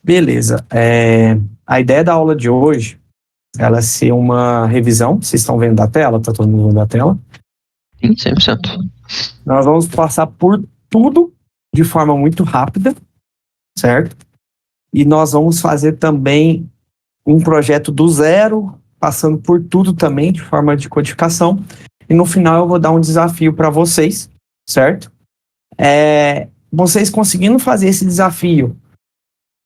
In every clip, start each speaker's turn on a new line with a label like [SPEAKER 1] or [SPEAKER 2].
[SPEAKER 1] Beleza. A ideia da aula de hoje, ela é ser uma revisão. Vocês estão vendo da tela? Tá todo mundo vendo da tela?
[SPEAKER 2] Sim, 100%.
[SPEAKER 1] Nós vamos passar por tudo de forma muito rápida, certo? E nós vamos fazer também um projeto do zero, passando por tudo também, de forma de codificação. E no final eu vou dar um desafio para vocês, certo? Vocês conseguindo fazer esse desafio,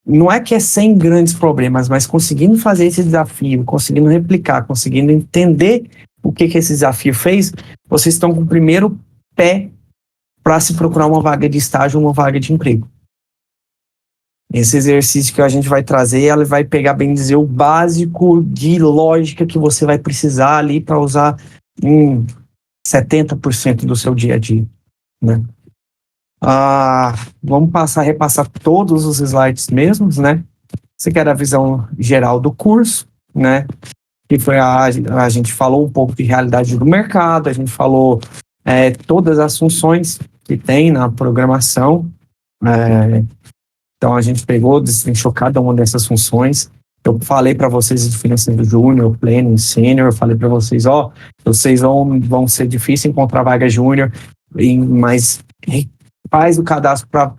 [SPEAKER 1] não é que é sem grandes problemas, mas conseguindo fazer esse desafio, conseguindo replicar, conseguindo entender o que esse desafio fez, vocês estão com o primeiro pé para se procurar uma vaga de estágio, uma vaga de emprego. Esse exercício que a gente vai trazer, ela vai pegar, bem dizer, o básico de lógica que você vai precisar ali para usar em 70% do seu dia a dia, né? Vamos repassar todos os slides mesmos, né? Você quer a visão geral do curso, né? Que foi a gente falou um pouco de realidade do mercado, a gente falou todas as funções que tem na programação. Então a gente pegou, destrinchou cada uma dessas funções. Eu falei para vocês a diferença do júnior, pleno e sênior. Eu falei para vocês, vocês vão ser difícil encontrar vaga júnior, mas faz o cadastro para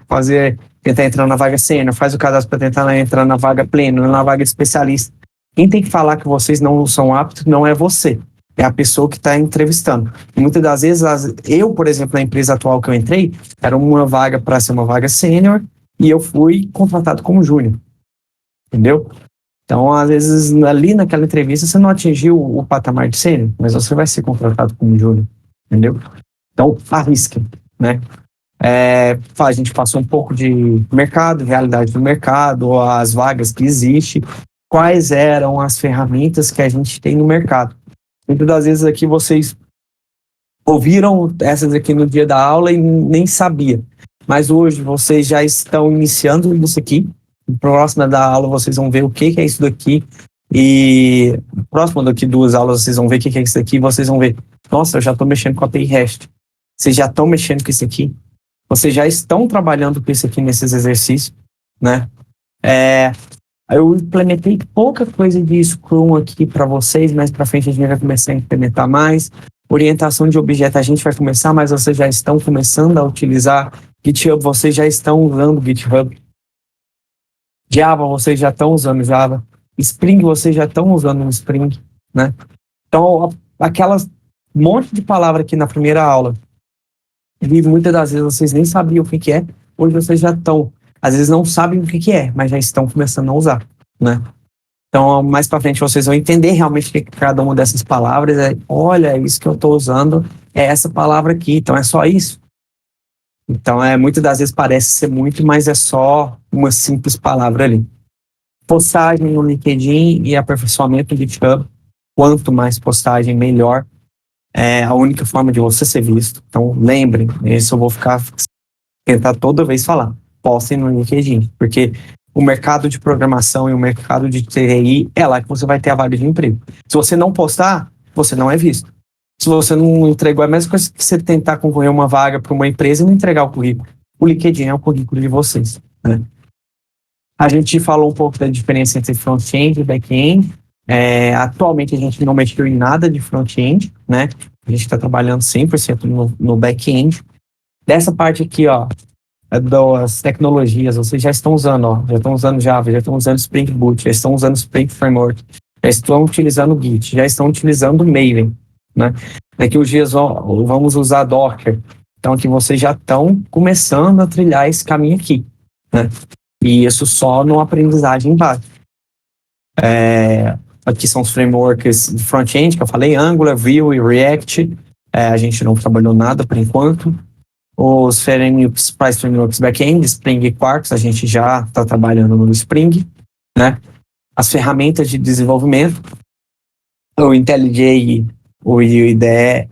[SPEAKER 1] tentar entrar na vaga sênior, faz o cadastro para tentar entrar na vaga pleno, na vaga de especialista. Quem tem que falar que vocês não são aptos não é você, é a pessoa que está entrevistando. E muitas das vezes, eu, por exemplo, na empresa atual que eu entrei, era uma vaga para ser uma vaga sênior e eu fui contratado como júnior, entendeu? Então, às vezes, ali naquela entrevista, você não atingiu o patamar de sênior, mas você vai ser contratado como júnior, entendeu? Então, arrisca, né? A gente passou um pouco de mercado, realidade do mercado, as vagas que existem, quais eram as ferramentas que a gente tem no mercado. Muitas das vezes aqui vocês ouviram essas aqui no dia da aula e nem sabia, mas hoje vocês já estão iniciando isso aqui. Próxima da aula vocês vão ver o que é isso daqui, e próximo daqui 2 aulas vocês vão ver o que é isso daqui, e vocês vão ver, nossa, eu já estou mexendo com a API REST. Vocês já estão mexendo com isso aqui, vocês já estão trabalhando com isso aqui nesses exercícios, né? Eu implementei pouca coisa de Scrum aqui para vocês, mas para frente a gente vai começar a implementar mais. Orientação de objeto a gente vai começar, mas vocês já estão começando a utilizar GitHub, vocês já estão usando GitHub. Java, vocês já estão usando Java. Spring, vocês já estão usando um Spring, né? Então, aquelas monte de palavra aqui na primeira aula, e muitas das vezes vocês nem sabiam o que é, hoje vocês já estão, às vezes não sabem o que é, mas já estão começando a usar, né? Então, mais para frente vocês vão entender realmente o que cada uma dessas palavras olha, isso que eu estou usando é essa palavra aqui, então é só isso. Então, muitas das vezes parece ser muito, mas é só uma simples palavra ali. Postagem no LinkedIn e aperfeiçoamento do GitHub. Quanto mais postagem, melhor. É a única forma de você ser visto. Então, lembrem, isso eu vou tentar toda vez falar. Postem no LinkedIn, porque o mercado de programação e o mercado de TI é lá que você vai ter a vaga de emprego. Se você não postar, você não é visto. Se você não entregou, é a mesma coisa que você tentar concorrer uma vaga para uma empresa e não entregar o currículo. O LinkedIn é o currículo de vocês, né? A gente falou um pouco da diferença entre front-end e back-end. Atualmente a gente não mexeu em nada de front-end, né? A gente está trabalhando 100% no back-end. Dessa parte aqui, das tecnologias, vocês já estão usando, já estão usando Java, já estão usando Spring Boot, já estão usando Spring Framework, já estão utilizando Git, já estão utilizando Maven, né? Daqui uns dias vamos usar Docker. Então aqui vocês já estão começando a trilhar esse caminho aqui, né? E isso só no aprendizagem básica. Aqui são os frameworks de front-end que eu falei, Angular, Vue e React. A gente não trabalhou nada por enquanto. Os principais frameworks back-end, Spring e Quarks, a gente já está trabalhando no Spring, né? As ferramentas de desenvolvimento, o IntelliJ, o IDE,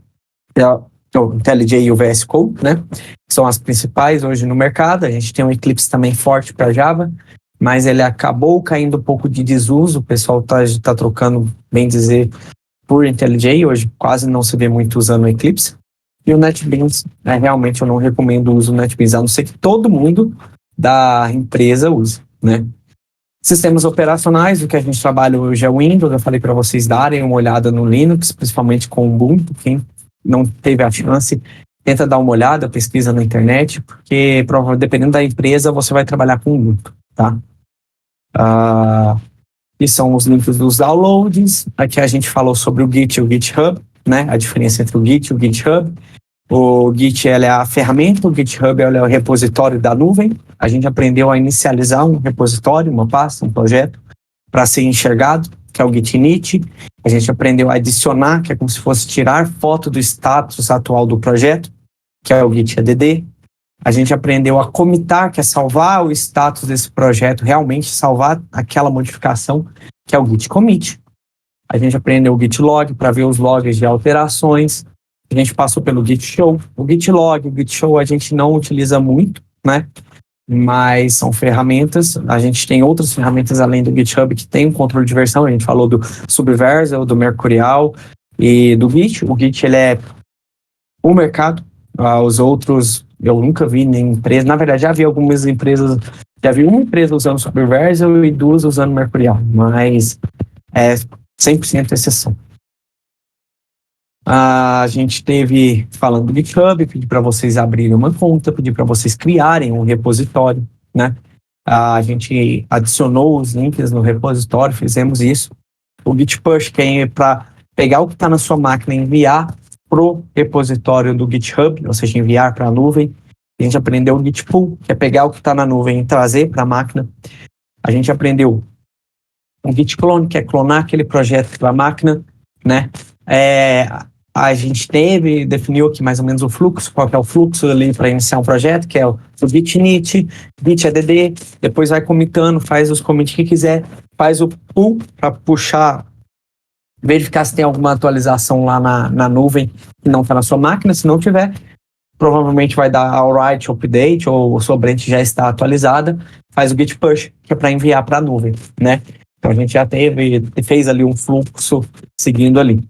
[SPEAKER 1] o IntelliJ e o VS Code, né? São as principais hoje no mercado. A gente tem um Eclipse também forte para Java, mas ele acabou caindo um pouco de desuso. O pessoal tá trocando, bem dizer, por IntelliJ. Hoje quase não se vê muito usando o Eclipse. E o NetBeans, realmente eu não recomendo o uso do NetBeans, a não ser que todo mundo da empresa use, né? Sistemas operacionais, o que a gente trabalha hoje é o Windows. Eu falei para vocês darem uma olhada no Linux, principalmente com o Ubuntu. Quem não teve a chance, tenta dar uma olhada, pesquisa na internet, porque dependendo da empresa, você vai trabalhar com Ubuntu, tá? E são os links dos downloads. Aqui a gente falou sobre o Git e o GitHub, né? A diferença entre o Git e o GitHub. O Git é a ferramenta, o GitHub é o repositório da nuvem. A gente aprendeu a inicializar um repositório, uma pasta, um projeto, para ser enxergado, que é o Git init. A gente aprendeu a adicionar, que é como se fosse tirar foto do status atual do projeto, que é o Git add. A gente aprendeu a commitar, que é salvar o status desse projeto, realmente salvar aquela modificação, que é o Git commit. A gente aprendeu o Git log para ver os logs de alterações. A gente passou pelo Git show. O Git log, o Git show a gente não utiliza muito, né? Mas são ferramentas. A gente tem outras ferramentas além do GitHub que tem um controle de versão. A gente falou do Subversal, do Mercurial e do Git. O Git, ele é o mercado. Os outros, eu nunca vi nem empresa. Na verdade, já vi algumas empresas. Já vi uma empresa usando Subversal e 2 usando Mercurial. Mas é 100% exceção. A gente teve, falando do GitHub, pedi para vocês abrirem uma conta, pedi para vocês criarem um repositório, né? A gente adicionou os links no repositório, fizemos isso. O Git Push, que é para pegar o que está na sua máquina e enviar para o repositório do GitHub, ou seja, enviar para a nuvem. A gente aprendeu o Git Pull, que é pegar o que está na nuvem e trazer para a máquina. A gente aprendeu o Git Clone, que é clonar aquele projeto para a máquina, né? A gente definiu aqui mais ou menos o fluxo, qual que é o fluxo ali para iniciar um projeto, que é o Git init, Git add, depois vai comitando, faz os commits que quiser, faz o pull para puxar, verificar se tem alguma atualização lá na nuvem que não está na sua máquina. Se não tiver, provavelmente vai dar alright, update, ou sua branch já está atualizada, faz o Git push, que é para enviar para a nuvem, né? Então a gente já fez ali um fluxo seguindo ali.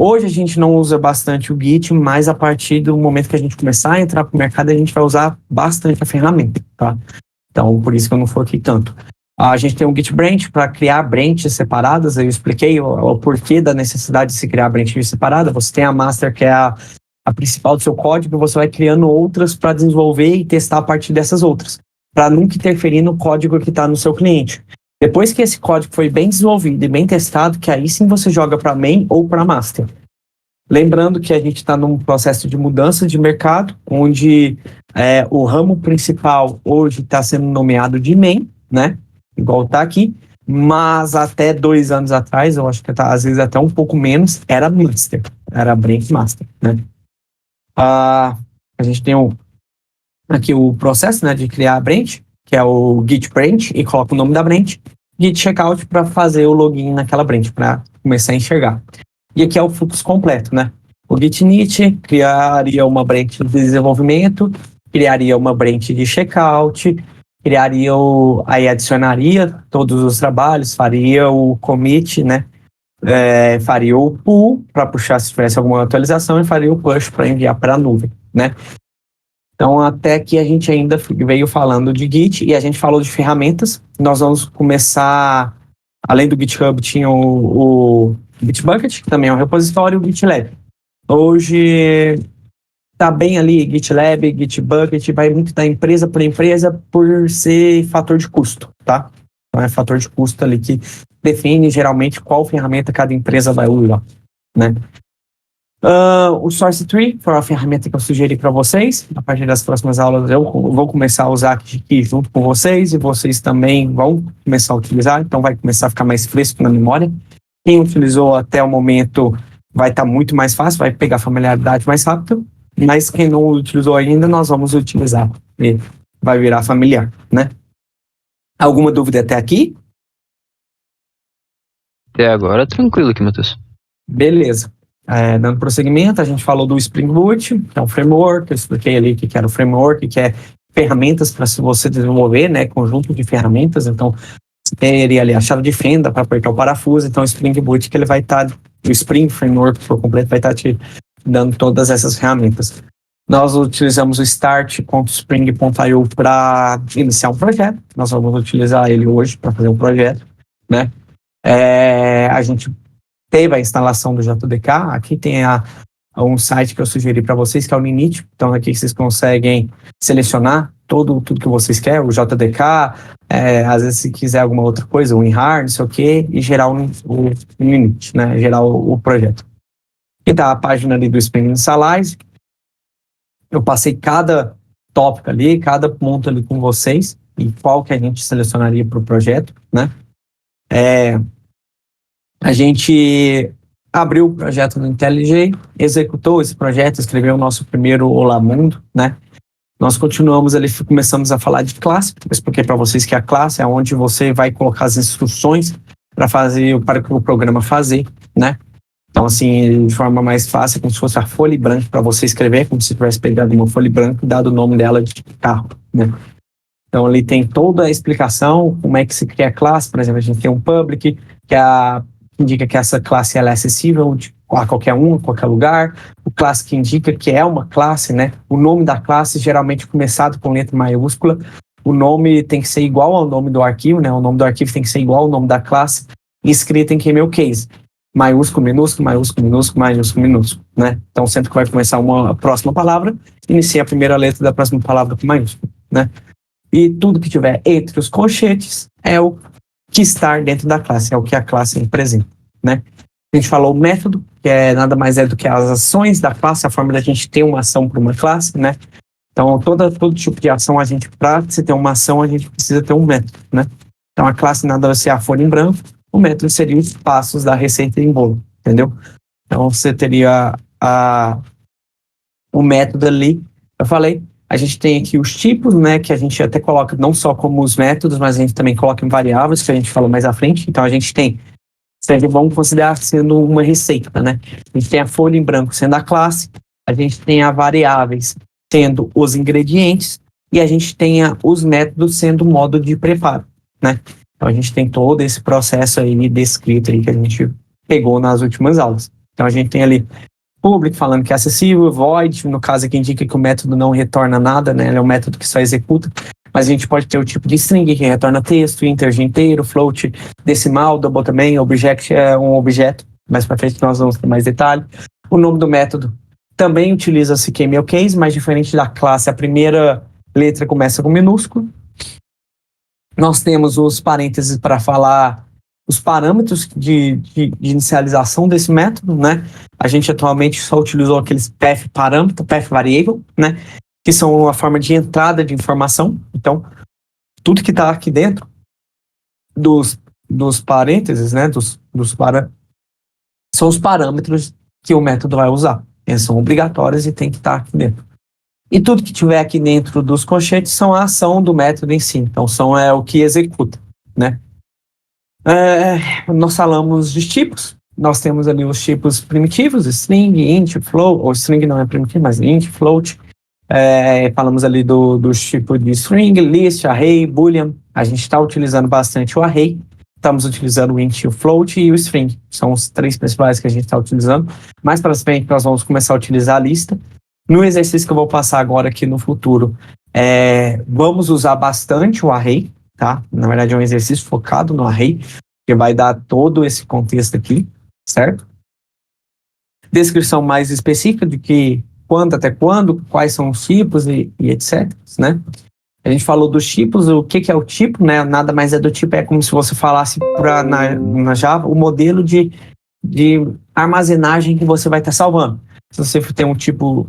[SPEAKER 1] Hoje a gente não usa bastante o Git, mas a partir do momento que a gente começar a entrar para o mercado, a gente vai usar bastante a ferramenta, tá? Então, por isso que eu não foquei tanto. A gente tem um Git branch para criar branches separadas. Eu expliquei o porquê da necessidade de se criar branches separadas. Você tem a master, que é a principal do seu código, e você vai criando outras para desenvolver e testar a partir dessas outras, para nunca interferir no código que está no seu cliente. Depois que esse código foi bem desenvolvido e bem testado, que aí sim você joga para main ou para master. Lembrando que a gente está num processo de mudança de mercado, onde o ramo principal hoje está sendo nomeado de main, né? Igual está aqui, mas até 2 anos atrás, eu acho que às vezes até um pouco menos, era master, era branch master, né? A gente tem aqui o processo, né, de criar a branch, que é o Git branch, e coloca o nome da branch, Git checkout para fazer o login naquela branch, para começar a enxergar. E aqui é o fluxo completo, né? O Git init criaria uma branch de desenvolvimento, criaria uma branch de checkout, aí adicionaria todos os trabalhos, faria o commit, né? Faria o pull para puxar se tivesse alguma atualização e faria o push para enviar para a nuvem, né? Então, até que a gente ainda veio falando de Git e a gente falou de ferramentas. Nós vamos começar, além do GitHub, tinha o Bitbucket, que também é um repositório, e o GitLab. Hoje está bem ali GitLab, Bitbucket, vai muito da empresa por empresa por ser fator de custo, tá? Então, é fator de custo ali que define geralmente qual ferramenta cada empresa vai usar, né? O Source Tree foi uma ferramenta que eu sugeri para vocês. A partir das próximas aulas eu vou começar a usar aqui junto com vocês e vocês também vão começar a utilizar, então vai começar a ficar mais fresco na memória. Quem utilizou até o momento vai estar muito mais fácil, vai pegar familiaridade mais rápido, mas quem não utilizou ainda, nós vamos utilizar e vai virar familiar, né? Alguma dúvida até aqui?
[SPEAKER 2] Até agora, tranquilo aqui, Matheus.
[SPEAKER 1] Beleza. Dando prosseguimento, a gente falou do Spring Boot, que é um framework, eu expliquei ali o que era o framework, que é ferramentas para você desenvolver, né, conjunto de ferramentas. Então, você teria ali a chave de fenda para apertar o parafuso, então o Spring Boot, que ele vai estar, o Spring Framework por completo vai estar te dando todas essas ferramentas. Nós utilizamos o start.spring.io para iniciar um projeto. Nós vamos utilizar ele hoje para fazer um projeto, né? A gente teve a instalação do JDK. Aqui tem um site que eu sugeri para vocês, que é o Ninit. Então, aqui vocês conseguem selecionar tudo que vocês querem, o JDK, às vezes se quiser alguma outra coisa, o WinRAR, não sei o quê, e gerar o Ninit, né? Gerar o projeto. Aqui está a página ali do Spring Initialize. Eu passei cada tópico ali, cada ponto ali com vocês, e qual que a gente selecionaria para o projeto, né? A gente abriu o projeto no IntelliJ, executou esse projeto, escreveu o nosso primeiro Olá Mundo, né? Nós continuamos ali, começamos a falar de classe, eu expliquei para vocês que a classe é onde você vai colocar as instruções para que o programa fazer, né? Então, assim, de forma mais fácil, como se fosse a folha em branco para você escrever, como se tivesse pegado uma folha em branco e dado o nome dela de carro, né? Então, ali tem toda a explicação, como é que se cria a classe. Por exemplo, a gente tem um public, que indica que essa classe ela é acessível a qualquer um, a qualquer lugar. O classe que indica que é uma classe, né? O nome da classe, geralmente começado com letra maiúscula. O nome tem que ser igual ao nome do arquivo, né? O nome do arquivo tem que ser igual ao nome da classe, escrito em camel case. Maiúsculo, minúsculo, maiúsculo, minúsculo, maiúsculo, minúsculo, né? Então, sempre que vai começar uma próxima palavra, inicia a primeira letra da próxima palavra com maiúsculo, né? E tudo que tiver entre os colchetes é o que está dentro da classe, é o que a classe representa, né? A gente falou o método, que nada mais é do que as ações da classe, a forma da gente ter uma ação para uma classe, né? Então, todo tipo de ação, para se ter uma ação, a gente precisa ter um método, né? Então, a classe nada vai ser a folha em branco, o método seria os passos da receita em bolo, entendeu? Então, você teria o método ali, eu falei, a gente tem aqui os tipos, né, que a gente até coloca não só como os métodos, mas a gente também coloca em variáveis, que a gente falou mais à frente. Então, a gente tem, vamos considerar sendo uma receita, né? A gente tem a folha em branco sendo a classe, a gente tem as variáveis sendo os ingredientes, e a gente tem os métodos sendo o modo de preparo, né? Então, a gente tem todo esse processo aí descrito aí que a gente pegou nas últimas aulas. Então, a gente tem ali public falando que é acessível, void, no caso aqui indica que o método não retorna nada, né? Ele é um método que só executa, mas a gente pode ter o tipo de string que retorna texto, integer inteiro, float, decimal, double também, object é um objeto, mais para frente nós vamos ter mais detalhe. O nome do método também utiliza-se camel case, mas diferente da classe, a primeira letra começa com minúsculo. Nós temos os parênteses para falar os parâmetros de inicialização desse método, né? A gente atualmente só utilizou aqueles path parâmetro, path variable, né? Que são a forma de entrada de informação. Então, tudo que está aqui dentro dos parênteses, né? São os parâmetros que o método vai usar. Eles são obrigatórios e tem que estar aqui dentro. E tudo que tiver aqui dentro dos colchetes são a ação do método em si. Então, é o que executa, né? Nós falamos de tipos. Nós temos ali os tipos primitivos, string, int, float, ou string não é primitivo, mas int, float. Falamos ali dos tipos de string, list, array, boolean. A gente está utilizando bastante o array. Estamos utilizando o int, o float e o string. São os três principais que a gente está utilizando. Mais para frente, nós vamos começar a utilizar a lista. No exercício que eu vou passar agora aqui no futuro, vamos usar bastante o array, tá? Na verdade, é um exercício focado no array, que vai dar todo esse contexto aqui, certo? Descrição mais específica de que quando, até quando, quais são os tipos e etc, né? A gente falou dos tipos, o que é o tipo, né? Nada mais é do tipo, é como se você falasse na Java o modelo de armazenagem que você vai estar salvando. Se você tem um tipo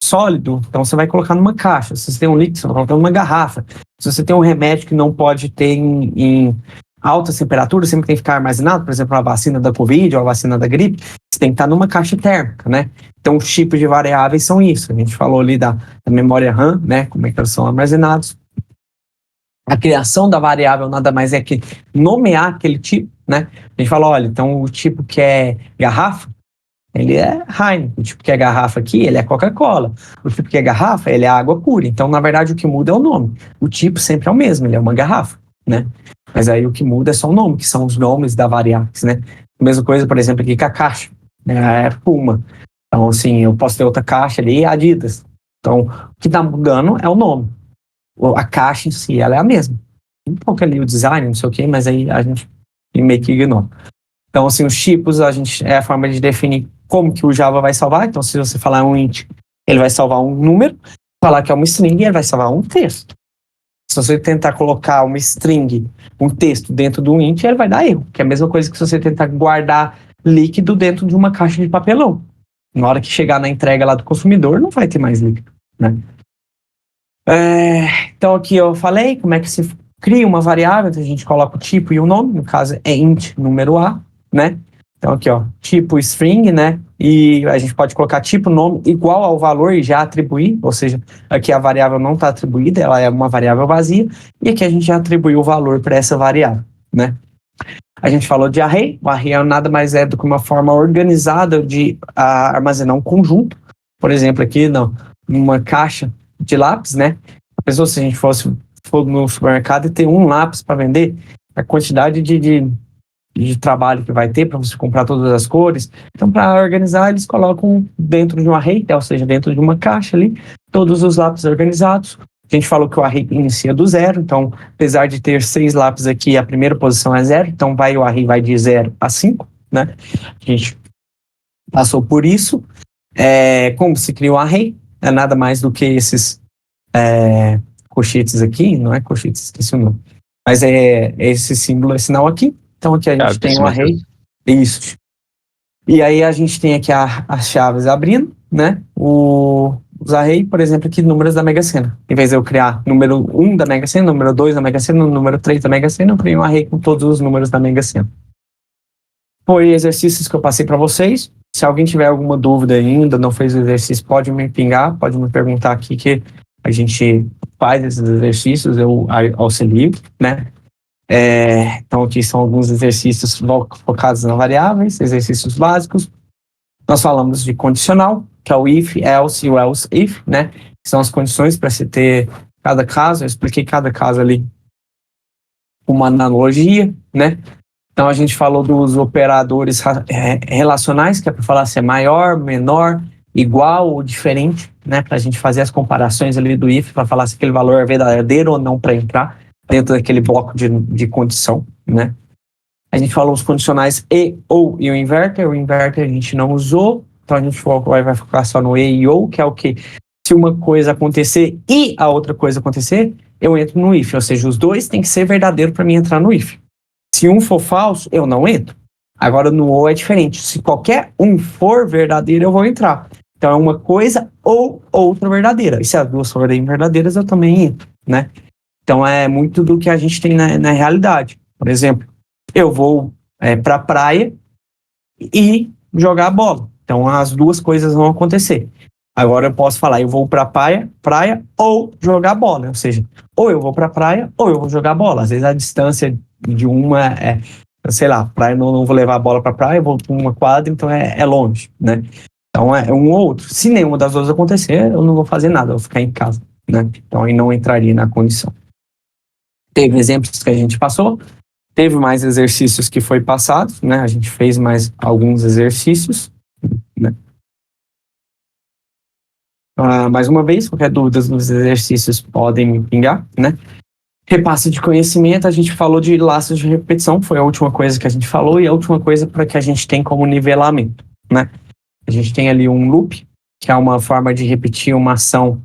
[SPEAKER 1] sólido, então você vai colocar numa caixa. Se você tem um líquido, você vai colocar numa garrafa. Se você tem um remédio que não pode ter em altas temperaturas, sempre tem que ficar armazenado, por exemplo, a vacina da Covid ou a vacina da gripe, você tem que estar numa caixa térmica, né? Então, os tipos de variáveis são isso. A gente falou ali da memória RAM, né? Como é que elas são armazenados. A criação da variável nada mais é que nomear aquele tipo, né? A gente falou, olha, então o tipo que é garrafa, ele é Heineken. O tipo que é garrafa aqui, ele é Coca-Cola. O tipo que é garrafa, ele é água pura. Então, na verdade, o que muda é o nome. O tipo sempre é o mesmo, ele é uma garrafa, né? Mas aí o que muda é só o nome, que são os nomes da variáveis, né? A mesma coisa, por exemplo, aqui com a caixa, né? É Puma. Então, assim, eu posso ter outra caixa ali, Adidas. Então, o que está mudando é o nome. A caixa em si, ela é a mesma. Um pouco ali o design, não sei o quê, mas aí a gente meio que ignora. Então, assim, os tipos, é a forma de definir como que o Java vai salvar. Então, se você falar um int, ele vai salvar um número. Falar que é uma string, ele vai salvar um texto. Se você tentar colocar uma string, um texto dentro do int, ele vai dar erro. Que é a mesma coisa que se você tentar guardar líquido dentro de uma caixa de papelão. Na hora que chegar na entrega lá do consumidor, não vai ter mais líquido, né? Então, aqui eu falei como é que se cria uma variável. Então, a gente coloca o tipo e o nome. No caso, é int número A, né? Então, aqui, ó, tipo string, né? E a gente pode colocar tipo, nome igual ao valor e já atribuir. Ou seja, aqui a variável não está atribuída, ela é uma variável vazia. E aqui a gente já atribuiu o valor para essa variável, né? A gente falou de array. O array nada mais é do que uma forma organizada de armazenar um conjunto. Por exemplo, aqui, numa caixa de lápis, né? A pessoa, se a gente for no supermercado e ter um lápis para vender, a quantidade de trabalho que vai ter para você comprar todas as cores. Então, para organizar, eles colocam dentro de um array, ou seja, dentro de uma caixa ali, todos os lápis organizados. A gente falou que o array inicia do zero, então, apesar de ter 6 lápis aqui, a primeira posição é 0, então o array vai de 0 a 5, né? A gente passou por isso. Como se cria um array? É nada mais do que esses colchetes aqui, não é colchetes, esqueci o nome, mas é esse símbolo, esse sinal aqui. Então aqui a gente tem um array, isso. E aí a gente tem aqui as chaves abrindo, né? Os array, por exemplo, aqui números da Mega Sena. Em vez de eu criar número 1 da Mega Sena, número 2 da Mega Sena, número 3 da Mega Sena, eu criei um array com todos os números da Mega Sena. Foi exercícios que eu passei para vocês. Se alguém tiver alguma dúvida ainda, não fez o exercício, pode me pingar, pode me perguntar aqui que a gente faz esses exercícios, eu auxilio, né? Então aqui são alguns exercícios focados nas variáveis, exercícios básicos. Nós falamos de condicional, que é o if, else e o else if, né? Que são as condições para se ter cada caso. Eu expliquei cada caso ali com uma analogia, né? Então a gente falou dos operadores relacionais, que é para falar se é maior, menor, igual ou diferente, né? Para a gente fazer as comparações ali do if, para falar se aquele valor é verdadeiro ou não para entrar dentro daquele bloco de condição, né? A gente falou os condicionais e, ou e o inverter. O inverter a gente não usou, então a gente vai focar só no e ou, que é o que? Se uma coisa acontecer e a outra coisa acontecer, eu entro no if, ou seja, os dois têm que ser verdadeiros para mim entrar no if. Se um for falso, eu não entro. Agora no ou é diferente. Se qualquer um for verdadeiro, eu vou entrar. Então é uma coisa ou outra verdadeira. E se as duas forem verdadeiras, eu também entro, né? Então é muito do que a gente tem na realidade. Por exemplo, eu vou para a praia e jogar a bola. Então as duas coisas vão acontecer. Agora eu posso falar, eu vou para a praia ou jogar bola. Ou seja, ou eu vou para a praia ou eu vou jogar bola. Às vezes a distância de uma sei lá, praia, não vou levar a bola para a praia, eu vou para uma quadra, então é longe, né? Então é um ou outro. Se nenhuma das duas acontecer, eu não vou fazer nada, eu vou ficar em casa, né? Então aí não entraria na condição. Teve exemplos que a gente passou, teve mais exercícios que foi passados, né? A gente fez mais alguns exercícios, né? Mais uma vez, qualquer dúvida nos exercícios podem me pingar, né? Repasse de conhecimento, a gente falou de laços de repetição, foi a última coisa que a gente falou, e a última coisa para que a gente tem como nivelamento, né? A gente tem ali um loop, que é uma forma de repetir uma ação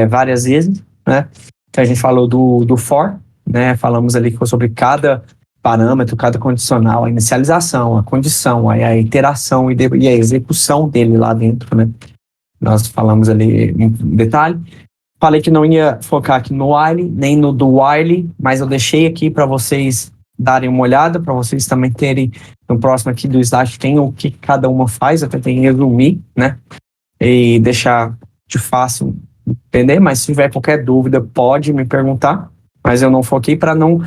[SPEAKER 1] várias vezes, né? Então a gente falou do for, né? Falamos ali sobre cada parâmetro, cada condicional, a inicialização, a condição, a iteração e a execução dele lá dentro, né? Nós falamos ali em detalhe. Falei que não ia focar aqui no while, nem no do while, mas eu deixei aqui para vocês darem uma olhada, para vocês também terem, no próximo aqui do slide, tem o que cada uma faz, eu tentei resumir, né? E deixar de fácil entender, mas se tiver qualquer dúvida, pode me perguntar, mas eu não foquei para não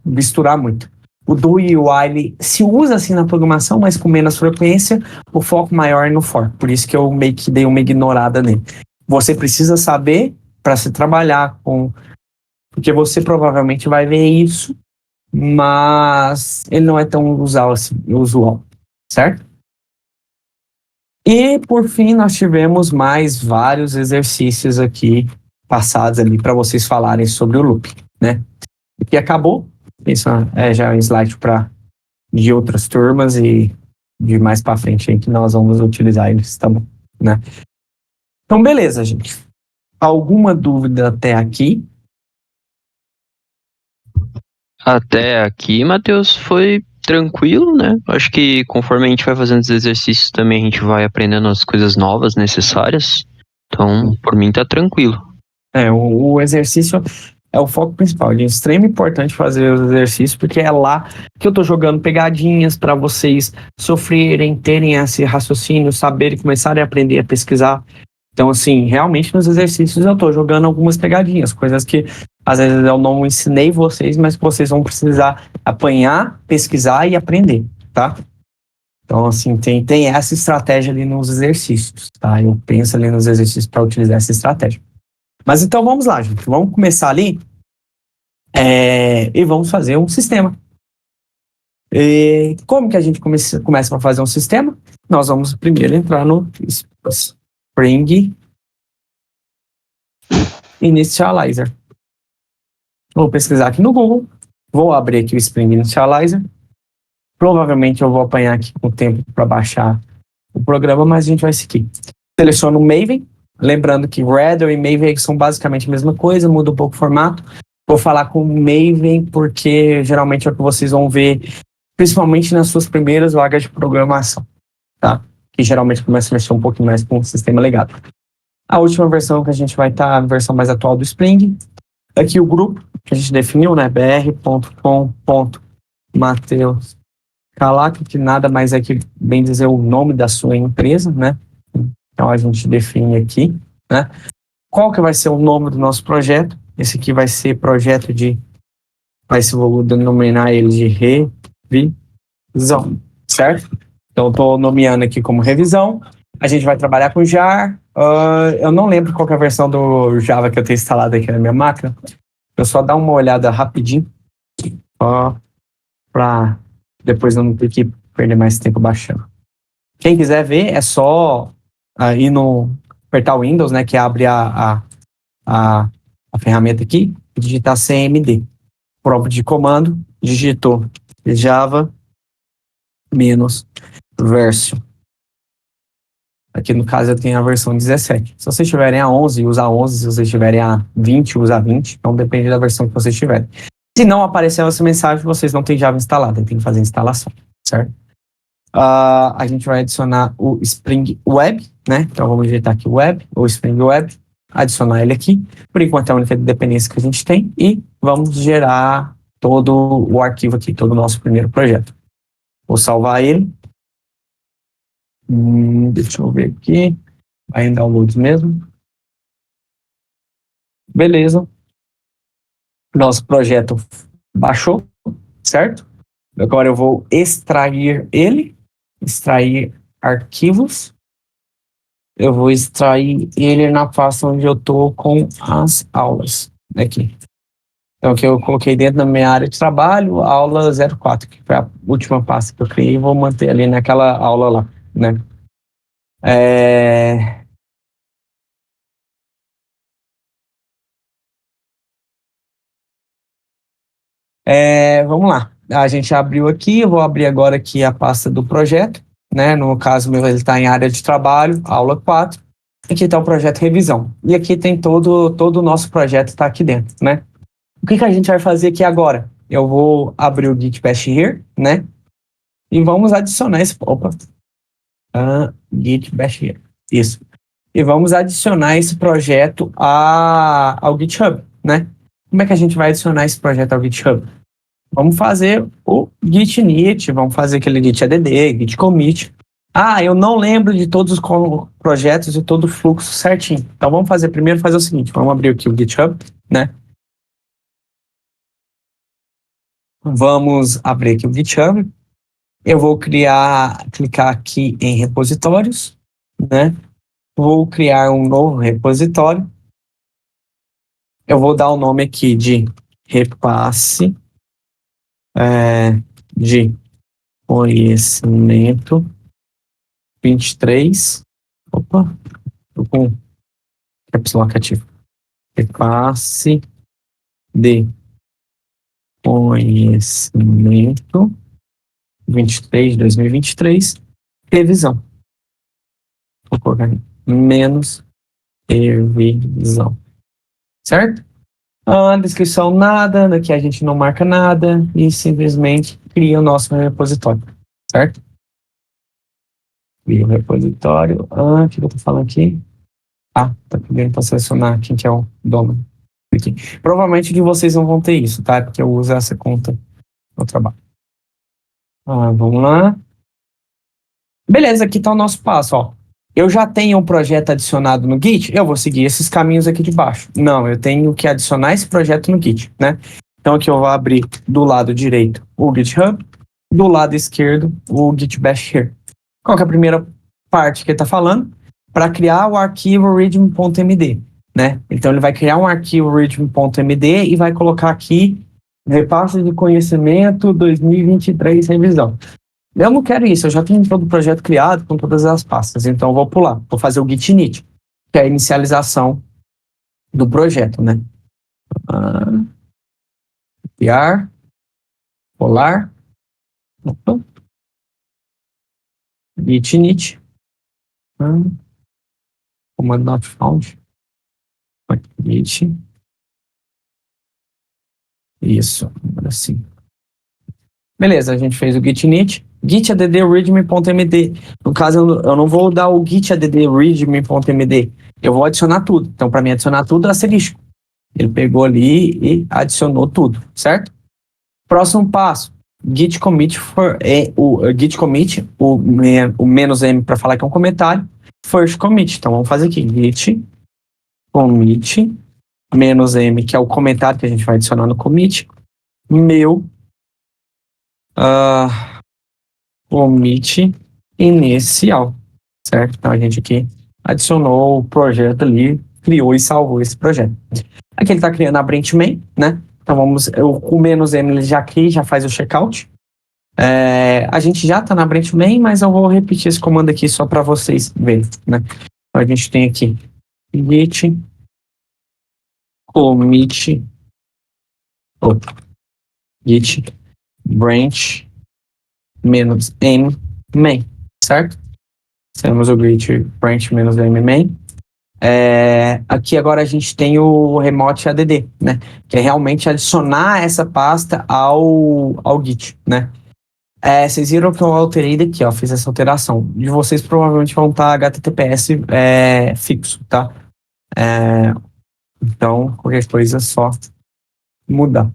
[SPEAKER 1] misturar muito. O do e o while se usa assim na programação, mas com menos frequência, o foco maior é no for, por isso que eu meio que dei uma ignorada nele. Você precisa saber para se trabalhar com... Porque você provavelmente vai ver isso, mas ele não é tão usual assim, certo? E, por fim, nós tivemos mais vários exercícios aqui passados ali para vocês falarem sobre o loop, né? E acabou. Isso já é um slide de outras turmas e de mais para frente aí que nós vamos utilizar eles, tá bom, né? Então, beleza, gente. Alguma dúvida até aqui?
[SPEAKER 2] Até aqui, Matheus, foi tranquilo, né? Acho que conforme a gente vai fazendo os exercícios também a gente vai aprendendo as coisas novas necessárias. Então, por mim tá tranquilo.
[SPEAKER 1] O exercício é o foco principal. É extremamente importante fazer os exercícios, porque é lá que eu tô jogando pegadinhas para vocês sofrerem, terem esse raciocínio, saberem, começarem a aprender a pesquisar. Então, assim, realmente nos exercícios eu tô jogando algumas pegadinhas, coisas que às vezes eu não ensinei vocês, mas que vocês vão precisar apanhar, pesquisar e aprender, tá? Então, assim, tem essa estratégia ali nos exercícios, tá? Eu penso ali nos exercícios para utilizar essa estratégia. Mas então vamos lá, gente. Vamos começar ali e vamos fazer um sistema. E como que a gente começa para fazer um sistema? Nós vamos primeiro entrar no Spring Initializer. Vou pesquisar aqui no Google. Vou abrir aqui o Spring Initializer. Provavelmente eu vou apanhar aqui com o tempo para baixar o programa, mas a gente vai seguir. Seleciono o Maven. Lembrando que Gradle e Maven são basicamente a mesma coisa, muda um pouco o formato. Vou falar com o Maven porque geralmente é o que vocês vão ver, principalmente nas suas primeiras vagas de programação, tá? Que geralmente começa a mexer um pouquinho mais com o sistema legado. A última versão que a gente vai estar, a versão mais atual do Spring. Aqui o grupo que a gente definiu, né? br.com.mateus Calaca, que nada mais é que, bem dizer, o nome da sua empresa, né? Então a gente define aqui, né? Qual que vai ser o nome do nosso projeto? Esse aqui vai ser projeto vou denominar ele de revisão, certo? Então estou nomeando aqui como revisão. A gente vai trabalhar com JAR. Eu não lembro qual que é a versão do Java que eu tenho instalado aqui na minha máquina. Eu só dar uma olhada rapidinho, para depois eu não ter que perder mais tempo baixando. Quem quiser ver, é só ir apertar o Windows, né, que abre a ferramenta aqui, e digitar CMD. Prompt de comando, digitou Java menos version. Aqui no caso eu tenho a versão 17. Se vocês tiverem a 11, usa a 11. Se vocês tiverem a 20, usa a 20. Então depende da versão que vocês tiverem. Se não aparecer essa mensagem, vocês não têm Java instalada, tem que fazer a instalação, certo? A gente vai adicionar o Spring Web, né? Então vamos digitar aqui Web, ou Spring Web, adicionar ele aqui. Por enquanto é a única dependência que a gente tem e vamos gerar todo o arquivo aqui, todo o nosso primeiro projeto. Vou salvar ele. Deixa eu ver aqui. Vai em downloads mesmo. Beleza. Nosso projeto baixou, certo? Agora eu vou extrair ele. Extrair arquivos. Eu vou extrair ele na pasta onde eu estou com as aulas. Aqui. Então, que eu coloquei dentro da minha área de trabalho, aula 04, que foi a última pasta que eu criei, e vou manter ali naquela aula lá, né? Vamos lá. A gente abriu aqui, eu vou abrir agora aqui a pasta do projeto, né? No caso meu, ele está em área de trabalho, aula 4. Aqui está o projeto revisão. E aqui tem todo o nosso projeto está aqui dentro, né? O que a gente vai fazer aqui agora? Eu vou abrir o Git Bash Here, né? E vamos adicionar esse... Git Bash Here. Isso. E vamos adicionar esse projeto ao GitHub, né? Como é que a gente vai adicionar esse projeto ao GitHub? Vamos fazer o git init, vamos fazer aquele git add, git commit. Eu não lembro de todos os projetos e todo o fluxo certinho. Então vamos fazer o seguinte, vamos abrir aqui o GitHub, né? Vamos abrir aqui o GitHub. Eu vou clicar aqui em repositórios, né? Vou criar um novo repositório. Eu vou dar o nome aqui de repasse de conhecimento 23. Opa, tô com caps lock ativo. Repasse de conhecimento 2023, revisão. Vou colocar aqui, menos revisão. Certo? Descrição nada, daqui a gente não marca nada e simplesmente cria o nosso repositório. Certo? Cria o repositório. O que eu tô falando aqui? Tá pedindo para selecionar quem que é o dono. Aqui. Provavelmente de vocês não vão ter isso, tá? Porque eu uso essa conta no trabalho. Vamos lá. Beleza, aqui tá o nosso passo, ó. Eu já tenho um projeto adicionado no Git, eu vou seguir esses caminhos aqui de baixo. Não, eu tenho que adicionar esse projeto no Git, né? Então aqui eu vou abrir do lado direito o GitHub, do lado esquerdo o Git Bash here. Qual que é a primeira parte que ele tá falando? Para criar o arquivo readme.md, né? Então ele vai criar um arquivo readme.md e vai colocar aqui repasse de conhecimento 2023 revisão. Eu não quero isso, eu já tenho todo o projeto criado com todas as pastas, então eu vou pular, vou fazer o git init, que é a inicialização do projeto, né? Criar, pular, git init, command not found, git, isso, agora sim. Beleza, a gente fez o git init, git add readme.md. No caso, eu não vou dar o git add readme.md, eu vou adicionar tudo. Então, para mim adicionar tudo é asterisco. Ele pegou ali e adicionou tudo, certo? Próximo passo, git commit o menos m para falar que é um comentário, first commit. Então, vamos fazer aqui, git commit menos m, que é o comentário que a gente vai adicionar no commit, meu commit inicial, certo? Então a gente aqui adicionou o projeto ali, criou e salvou esse projeto. Aqui ele está criando a branch main, né? Então o menos m ele já cria, já faz o checkout. A gente já está na branch main, mas eu vou repetir esse comando aqui só para vocês verem, né? Então a gente tem aqui git commit git branch menos m main, certo? Temos o git branch menos m main. Aqui agora a gente tem o remote add, né? Que é realmente adicionar essa pasta ao Git, né? Vocês viram que eu alterei daqui, ó, fiz essa alteração. De vocês provavelmente vão estar HTTPS fixo, tá? Então, qualquer coisa é só mudar.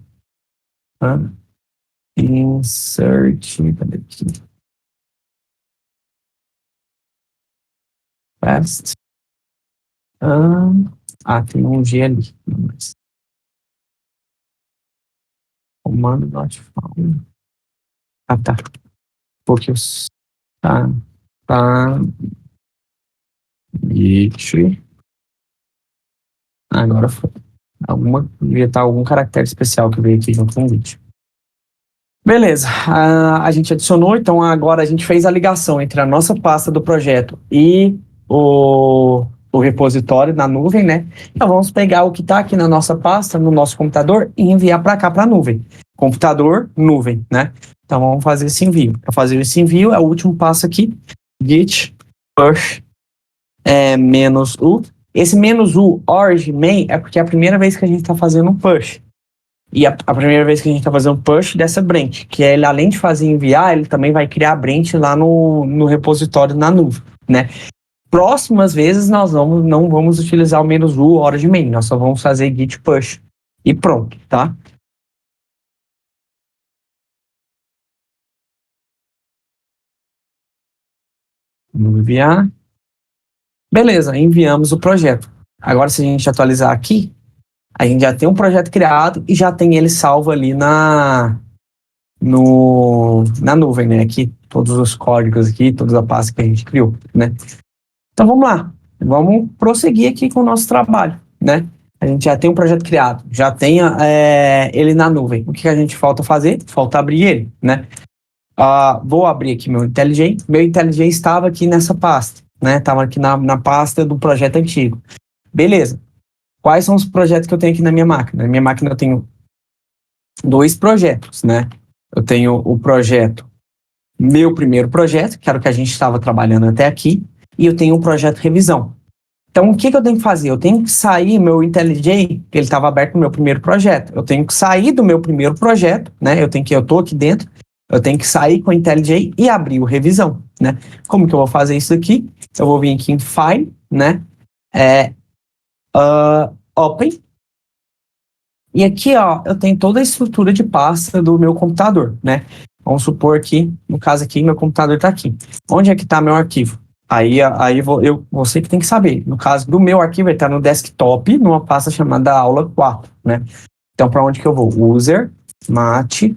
[SPEAKER 1] Tá? Insert, cadê aqui? Fast. Tem um G ali. Comando not found. Tá. Porque os. Tá. Git. Agora foi. Devia estar algum caractere especial que veio aqui junto com o git. Beleza. A gente adicionou, então agora a gente fez a ligação entre a nossa pasta do projeto e o repositório na nuvem, né? Então vamos pegar o que está aqui na nossa pasta, no nosso computador, e enviar para cá, para a nuvem. Computador, nuvem, né? Então vamos fazer esse envio. Para fazer esse envio, é o último passo aqui. Git push menos u. Esse menos u org main é porque é a primeira vez que a gente está fazendo um push. E a primeira vez que a gente está fazendo um push dessa branch, que ele, além de fazer enviar, ele também vai criar a branch lá no repositório na nuvem, né? Próximas vezes nós não vamos utilizar o menos u org main, nós só vamos fazer git push e pronto, tá? Vamos enviar. Beleza, enviamos o projeto. Agora, se a gente atualizar aqui, a gente já tem um projeto criado e já tem ele salvo ali na nuvem, né? Aqui, todos os códigos aqui, todas as pastas que a gente criou, né? Então, vamos lá. Vamos prosseguir aqui com o nosso trabalho, né? A gente já tem um projeto criado, já tem ele na nuvem. O que a gente falta fazer? Falta abrir ele, né? Vou abrir aqui meu IntelliJ. Meu IntelliJ estava aqui nessa pasta, né? Estava aqui na pasta do projeto antigo. Beleza. Quais são os projetos que eu tenho aqui na minha máquina? Na minha máquina eu tenho 2 projetos, né? Eu tenho o projeto, meu primeiro projeto, que era o que a gente estava trabalhando até aqui, e eu tenho um projeto revisão. Então, o que eu tenho que fazer? Eu tenho que sair, meu IntelliJ, que ele estava aberto no meu primeiro projeto. Eu tenho que sair do meu primeiro projeto, né? Eu estou aqui dentro, eu tenho que sair com o IntelliJ e abrir o revisão, né? Como que eu vou fazer isso aqui? Eu vou vir aqui em File, né? Open. E aqui, ó, eu tenho toda a estrutura de pasta do meu computador, né? Vamos supor que, no caso aqui, meu computador está aqui. Onde é que está meu arquivo? Aí você que tem que saber. No caso do meu arquivo, ele está no desktop, numa pasta chamada aula 4, né? Então, para onde que eu vou? User, mate,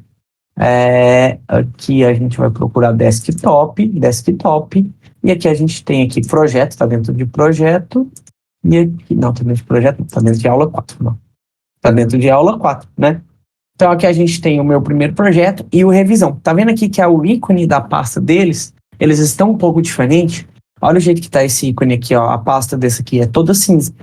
[SPEAKER 1] aqui a gente vai procurar desktop, e aqui a gente tem aqui projeto, está dentro de projeto, e aqui, não, está dentro de projeto, está dentro de aula 4, não. Está dentro de aula 4, né? Então aqui a gente tem o meu primeiro projeto e o revisão. Tá vendo aqui que é o ícone da pasta deles, eles estão um pouco diferentes. Olha o jeito que tá esse ícone aqui, ó. A pasta desse aqui é toda cinza.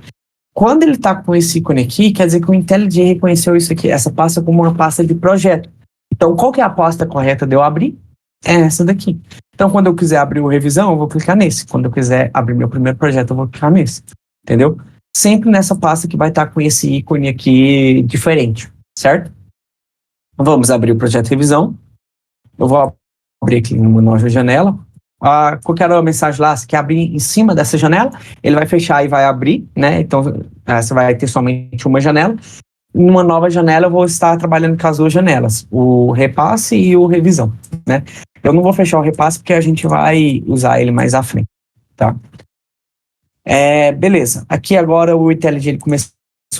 [SPEAKER 1] Quando ele tá com esse ícone aqui, quer dizer que o IntelliJ reconheceu isso aqui, essa pasta como uma pasta de projeto. Então qual que é a pasta correta de eu abrir? É essa daqui. Então quando eu quiser abrir o revisão, eu vou clicar nesse. Quando eu quiser abrir meu primeiro projeto, eu vou clicar nesse. Entendeu? Sempre nessa pasta que vai estar com esse ícone aqui diferente, certo? Vamos abrir o projeto revisão. Eu vou abrir aqui numa nova janela. Qualquer mensagem lá, você quer abrir em cima dessa janela, ele vai fechar e vai abrir, né? Então, você vai ter somente uma janela. Numa nova janela, eu vou estar trabalhando com as 2 janelas, o repasse e o revisão, né? Eu não vou fechar o repasse porque a gente vai usar ele mais à frente, tá? Beleza. Aqui agora o IntelliJ ele começou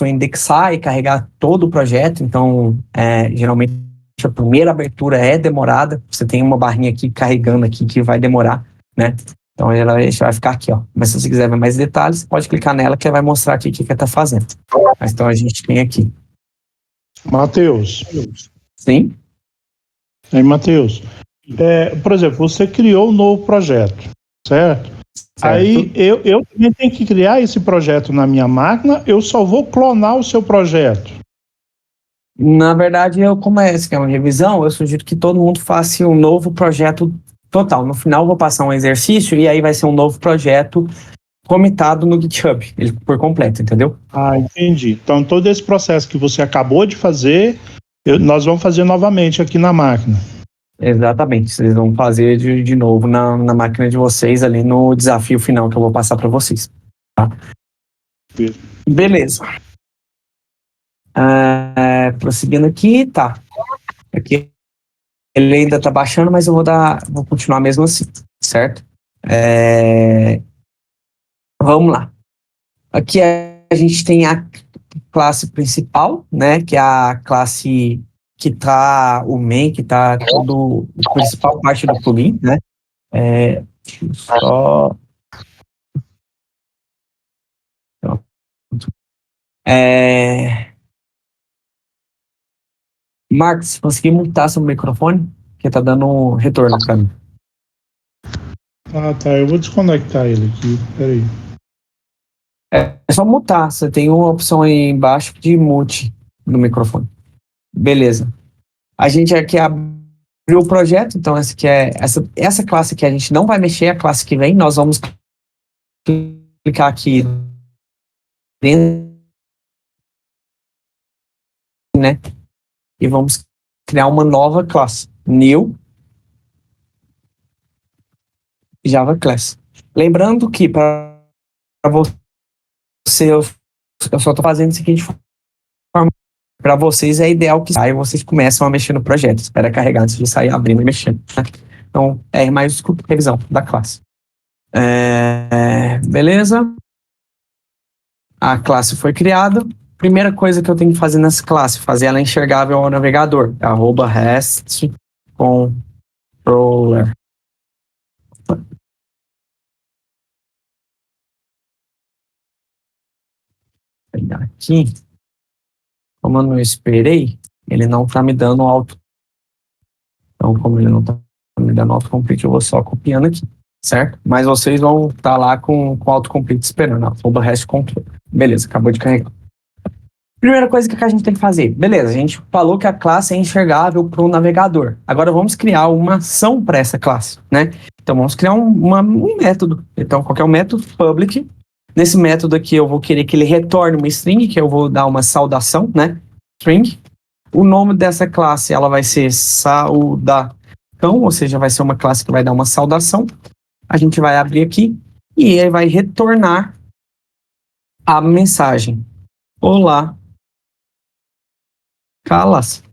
[SPEAKER 1] a indexar e carregar todo o projeto, então geralmente a primeira abertura é demorada, você tem uma barrinha aqui carregando aqui que vai demorar, né? Então ela vai ficar aqui, ó. Mas se você quiser ver mais detalhes, você pode clicar nela que ela vai mostrar aqui o que ela está fazendo. Mas, então a gente tem aqui.
[SPEAKER 3] Matheus.
[SPEAKER 1] Sim?
[SPEAKER 3] Aí, Matheus. Por exemplo, você criou um novo projeto, certo? Aí eu também tenho que criar esse projeto na minha máquina, eu só vou clonar o seu projeto.
[SPEAKER 1] Na verdade, como essa que é uma revisão, eu sugiro que todo mundo faça um novo projeto total. No final, eu vou passar um exercício e aí vai ser um novo projeto comitado no GitHub, ele por completo, entendeu?
[SPEAKER 3] Entendi. Então, todo esse processo que você acabou de fazer, nós vamos fazer novamente aqui na máquina.
[SPEAKER 1] Exatamente, vocês vão fazer de novo na máquina de vocês ali no desafio final que eu vou passar para vocês. Tá? Beleza. Prosseguindo aqui, tá. Aqui ele ainda tá baixando, mas eu vou continuar mesmo assim, certo? Vamos lá. Aqui a gente tem a classe principal, né? Que é a classe que tá o main, que tá tudo a principal parte do plugin, né? Deixa eu só. Marcos, consegui mutar seu microfone? Que tá dando um retorno para mim.
[SPEAKER 3] Tá. Eu vou desconectar ele aqui. Peraí.
[SPEAKER 1] É só mutar. Você tem uma opção aí embaixo de mute no microfone. Beleza. A gente aqui abriu o projeto, então essa aqui essa classe que a gente não vai mexer, a classe que vem, nós vamos clicar aqui dentro, né? E vamos criar uma nova classe, New Java Class. Lembrando que para você, eu só estou fazendo da seguinte forma. Para vocês é ideal que saia e vocês começam a mexer no projeto. Espera carregar antes de sair abrindo e mexendo. Né? Então, R maiúsculo, revisão da classe. Beleza? A classe foi criada. Primeira coisa que eu tenho que fazer nessa classe, fazer ela enxergável ao navegador. @REST controller. Vou pegar aqui. Como eu não esperei, ele não está me dando auto. Então, como ele não está me dando autocomplete, eu vou só copiando aqui, certo? Mas vocês vão estar lá com o autocomplete esperando, @hash control. Beleza, acabou de carregar. Primeira coisa que a gente tem que fazer, beleza, a gente falou que a classe é enxergável para o navegador. Agora vamos criar uma ação para essa classe, né? Então vamos criar um método. Então qualquer método public. Nesse método aqui eu vou querer que ele retorne uma string, que eu vou dar uma saudação, né? String. O nome dessa classe ela vai ser saudacão, ou seja, vai ser uma classe que vai dar uma saudação. A gente vai abrir aqui e ele vai retornar a mensagem. Olá, Calas,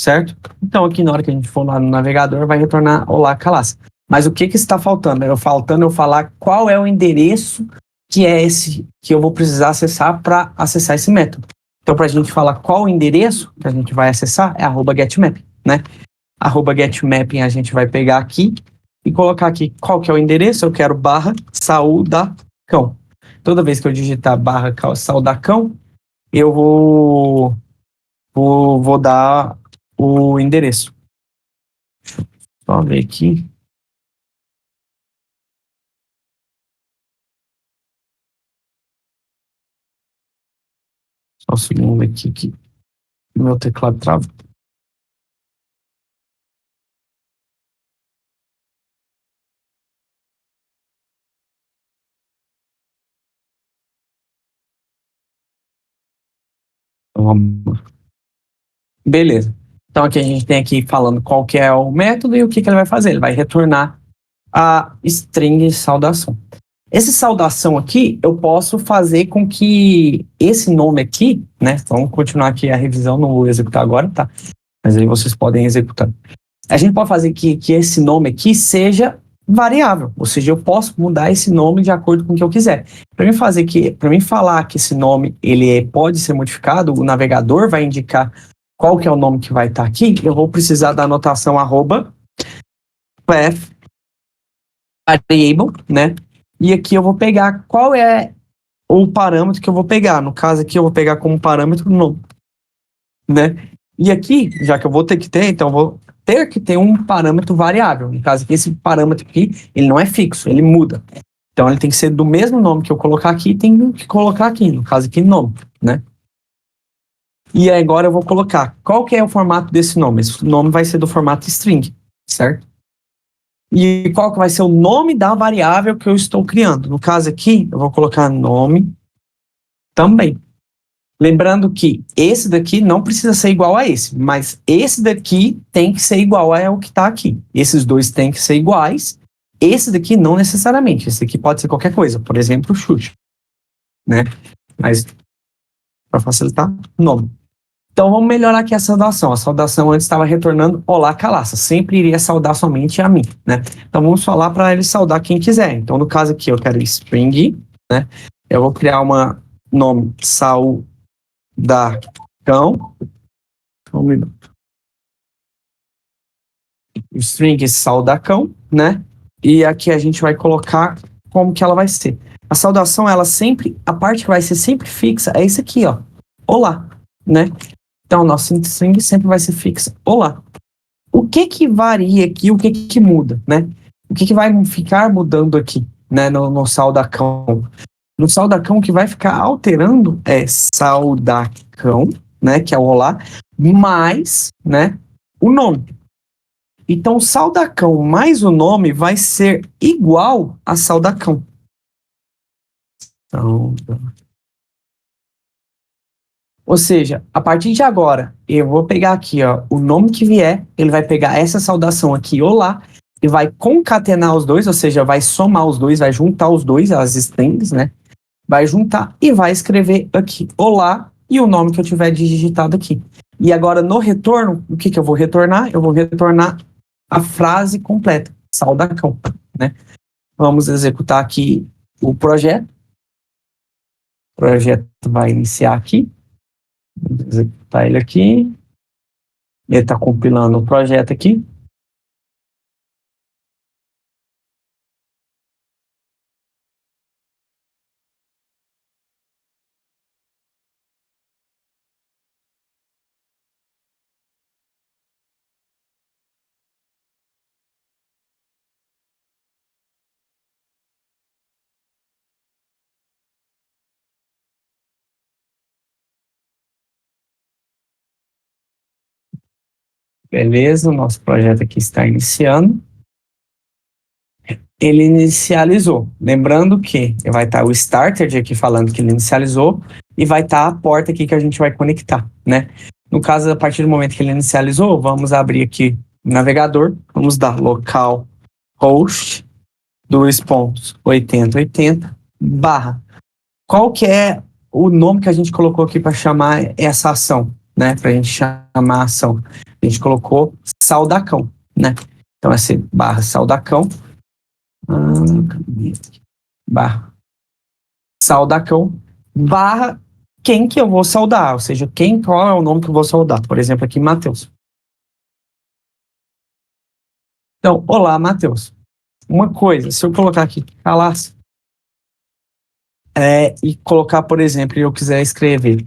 [SPEAKER 1] certo? Então aqui na hora que a gente for lá no navegador vai retornar Olá, Calas. Mas o que está faltando? Faltando eu falar qual é o endereço que é esse que eu vou precisar acessar para acessar esse método. Então para a gente falar qual o endereço que a gente vai acessar é @getMap, né? @getMap a gente vai pegar aqui e colocar aqui qual que é o endereço. Eu quero /saudacão. Toda vez que eu digitar /saudacão, eu vou dar o endereço. Só ver aqui. Só um segundo aqui que o meu teclado trava. Beleza. Então aqui a gente tem aqui falando qual que é o método e o que ele vai fazer. Ele vai retornar a string saudação. Esse saudação aqui, eu posso fazer com que esse nome aqui, né? Vamos continuar aqui a revisão, não vou executar agora, tá? Mas aí vocês podem executar. A gente pode fazer que esse nome aqui seja variável, ou seja, eu posso mudar esse nome de acordo com o que eu quiser. Para mim falar que esse nome pode ser modificado, o navegador vai indicar qual que é o nome que vai estar aqui. Eu vou precisar da anotação @path variable, né? E aqui eu vou pegar qual é o parâmetro que eu vou pegar. No caso aqui eu vou pegar como parâmetro nome, né? E aqui, já que eu vou ter que ter, então eu vou ter que ter um parâmetro variável. No caso aqui, esse parâmetro aqui, ele não é fixo, ele muda. Então ele tem que ser do mesmo nome que eu colocar aqui, tem que colocar aqui, no caso aqui, nome, né? E agora eu vou colocar, qual que é o formato desse nome? Esse nome vai ser do formato string, certo? E qual que vai ser o nome da variável que eu estou criando? No caso aqui, eu vou colocar nome também. Lembrando que esse daqui não precisa ser igual a esse, mas esse daqui tem que ser igual ao que está aqui. Esses dois têm que ser iguais. Esse daqui não necessariamente. Esse daqui pode ser qualquer coisa. Por exemplo, chute, né? Mas para facilitar, nome. Então vamos melhorar aqui a saudação. A saudação antes estava retornando olá, Calaça. Sempre iria saudar somente a mim, né? Então vamos falar para ele saudar quem quiser. Então no caso aqui eu quero string, né? Eu vou criar uma nome saudacão. Um minuto. String saudacão, né? E aqui a gente vai colocar como que ela vai ser. A saudação, ela sempre, a parte que vai ser sempre fixa é isso aqui, ó. Olá, né? Então, nossa string sempre vai ser fixa. Olá. O que que varia aqui? O que que muda, né? O que que vai ficar mudando aqui, né? No saudacão. No saudacão, o que vai ficar alterando é saudacão, né? Que é o olá, mais, né? O nome. Então, saudacão mais o nome vai ser igual a saudacão. Então, ou seja, a partir de agora, eu vou pegar aqui, ó, o nome que vier, ele vai pegar essa saudação aqui, olá, e vai concatenar os dois, ou seja, vai somar os dois, vai juntar os dois, as strings, né? Vai juntar e vai escrever aqui, olá, e o nome que eu tiver digitado aqui. E agora, no retorno, o que que eu vou retornar? Eu vou retornar a frase completa, saudacão, né? Vamos executar aqui o projeto. O projeto vai iniciar aqui. Vamos executar ele aqui. Ele está compilando o projeto aqui. Beleza, o nosso projeto aqui está iniciando. Ele inicializou. Lembrando que vai estar o starter aqui falando que ele inicializou e vai estar a porta aqui que a gente vai conectar, né? No caso, a partir do momento que ele inicializou, vamos abrir aqui o navegador, vamos dar localhost 2.8080 barra. Qual que é o nome que a gente colocou aqui para chamar essa ação, né? Para a gente chamar a ação. A gente colocou saudacão, né? Então, esse barra saudacão, barra saudacão, barra quem que eu vou saudar, ou seja, qual é o nome que eu vou saudar. Por exemplo, aqui, Matheus. Então, olá, Matheus. Uma coisa, se eu colocar aqui Calas, e colocar, por exemplo, eu quiser escrever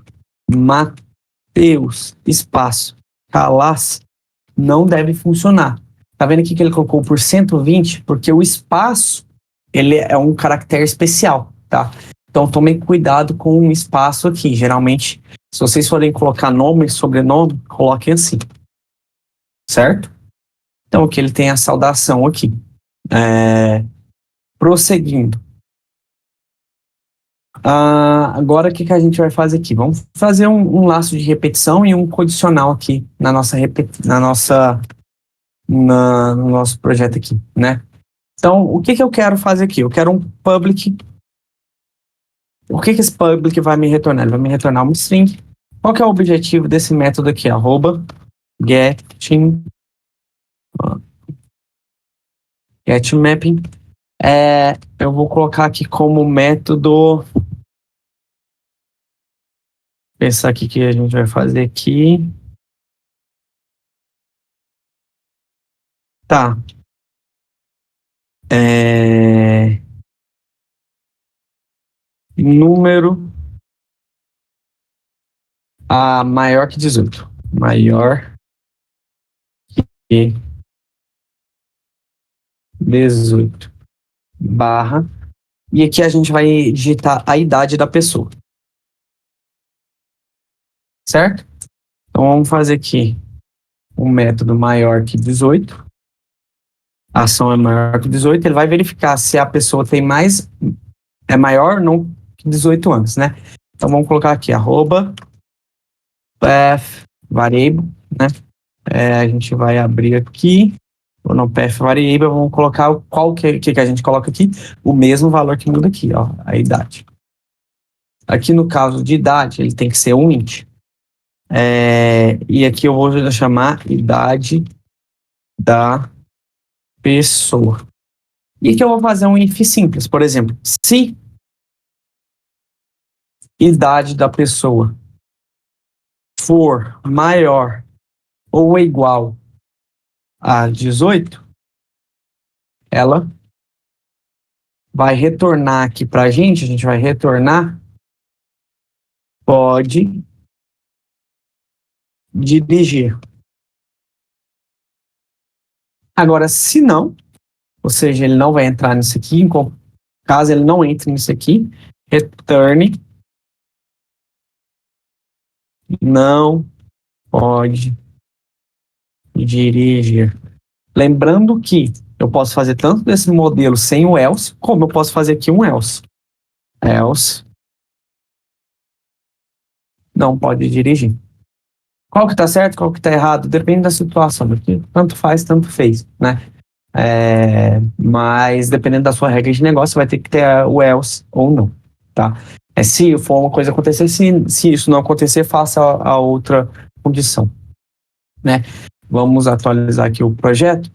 [SPEAKER 1] Matheus, espaço, Calas, não deve funcionar. Tá vendo aqui que ele colocou por 120? Porque o espaço, ele é um caractere especial, tá? Então, tomem cuidado com o espaço aqui. Geralmente, se vocês forem colocar nome e sobrenome, coloquem assim. Certo? Então, aqui ele tem a saudação aqui. Prosseguindo. Agora, o que a gente vai fazer aqui? Vamos fazer um laço de repetição e um condicional aqui no nosso projeto aqui, né? Então, o que eu quero fazer aqui? Eu quero um public. O que esse public vai me retornar? Ele vai me retornar uma string. Qual que é o objetivo desse método aqui? @getMapping. Eu vou colocar aqui como método. Pensar aqui que a gente vai fazer aqui. Tá. Número maior que 18. Maior que 18. Barra. E aqui a gente vai digitar a idade da pessoa. Certo? Então vamos fazer aqui um método maior que 18. A ação é maior que 18. Ele vai verificar se a pessoa é maior ou não que 18 anos, né? Então vamos colocar aqui @path variable, né? A gente vai abrir aqui ou no path variable, vamos colocar qual que a gente coloca aqui, o mesmo valor que muda aqui, ó, a idade. Aqui no caso de idade, ele tem que ser um int. E aqui eu vou chamar idade da pessoa. E aqui eu vou fazer um if simples, por exemplo, se idade da pessoa for maior ou igual a 18, ela vai retornar aqui para a gente vai retornar pode dirigir. Agora, se não, ou seja, ele não vai entrar nisso aqui, caso ele não entre nisso aqui, return não pode dirigir. Lembrando que eu posso fazer tanto desse modelo sem o else, como eu posso fazer aqui um else. Else não pode dirigir. Qual que tá certo, qual que tá errado? Depende da situação. Porque tanto faz, tanto fez, né? Mas dependendo da sua regra de negócio, vai ter que ter o else ou não, tá? Se for uma coisa acontecer, se isso não acontecer, faça a outra condição, né? Vamos atualizar aqui o projeto.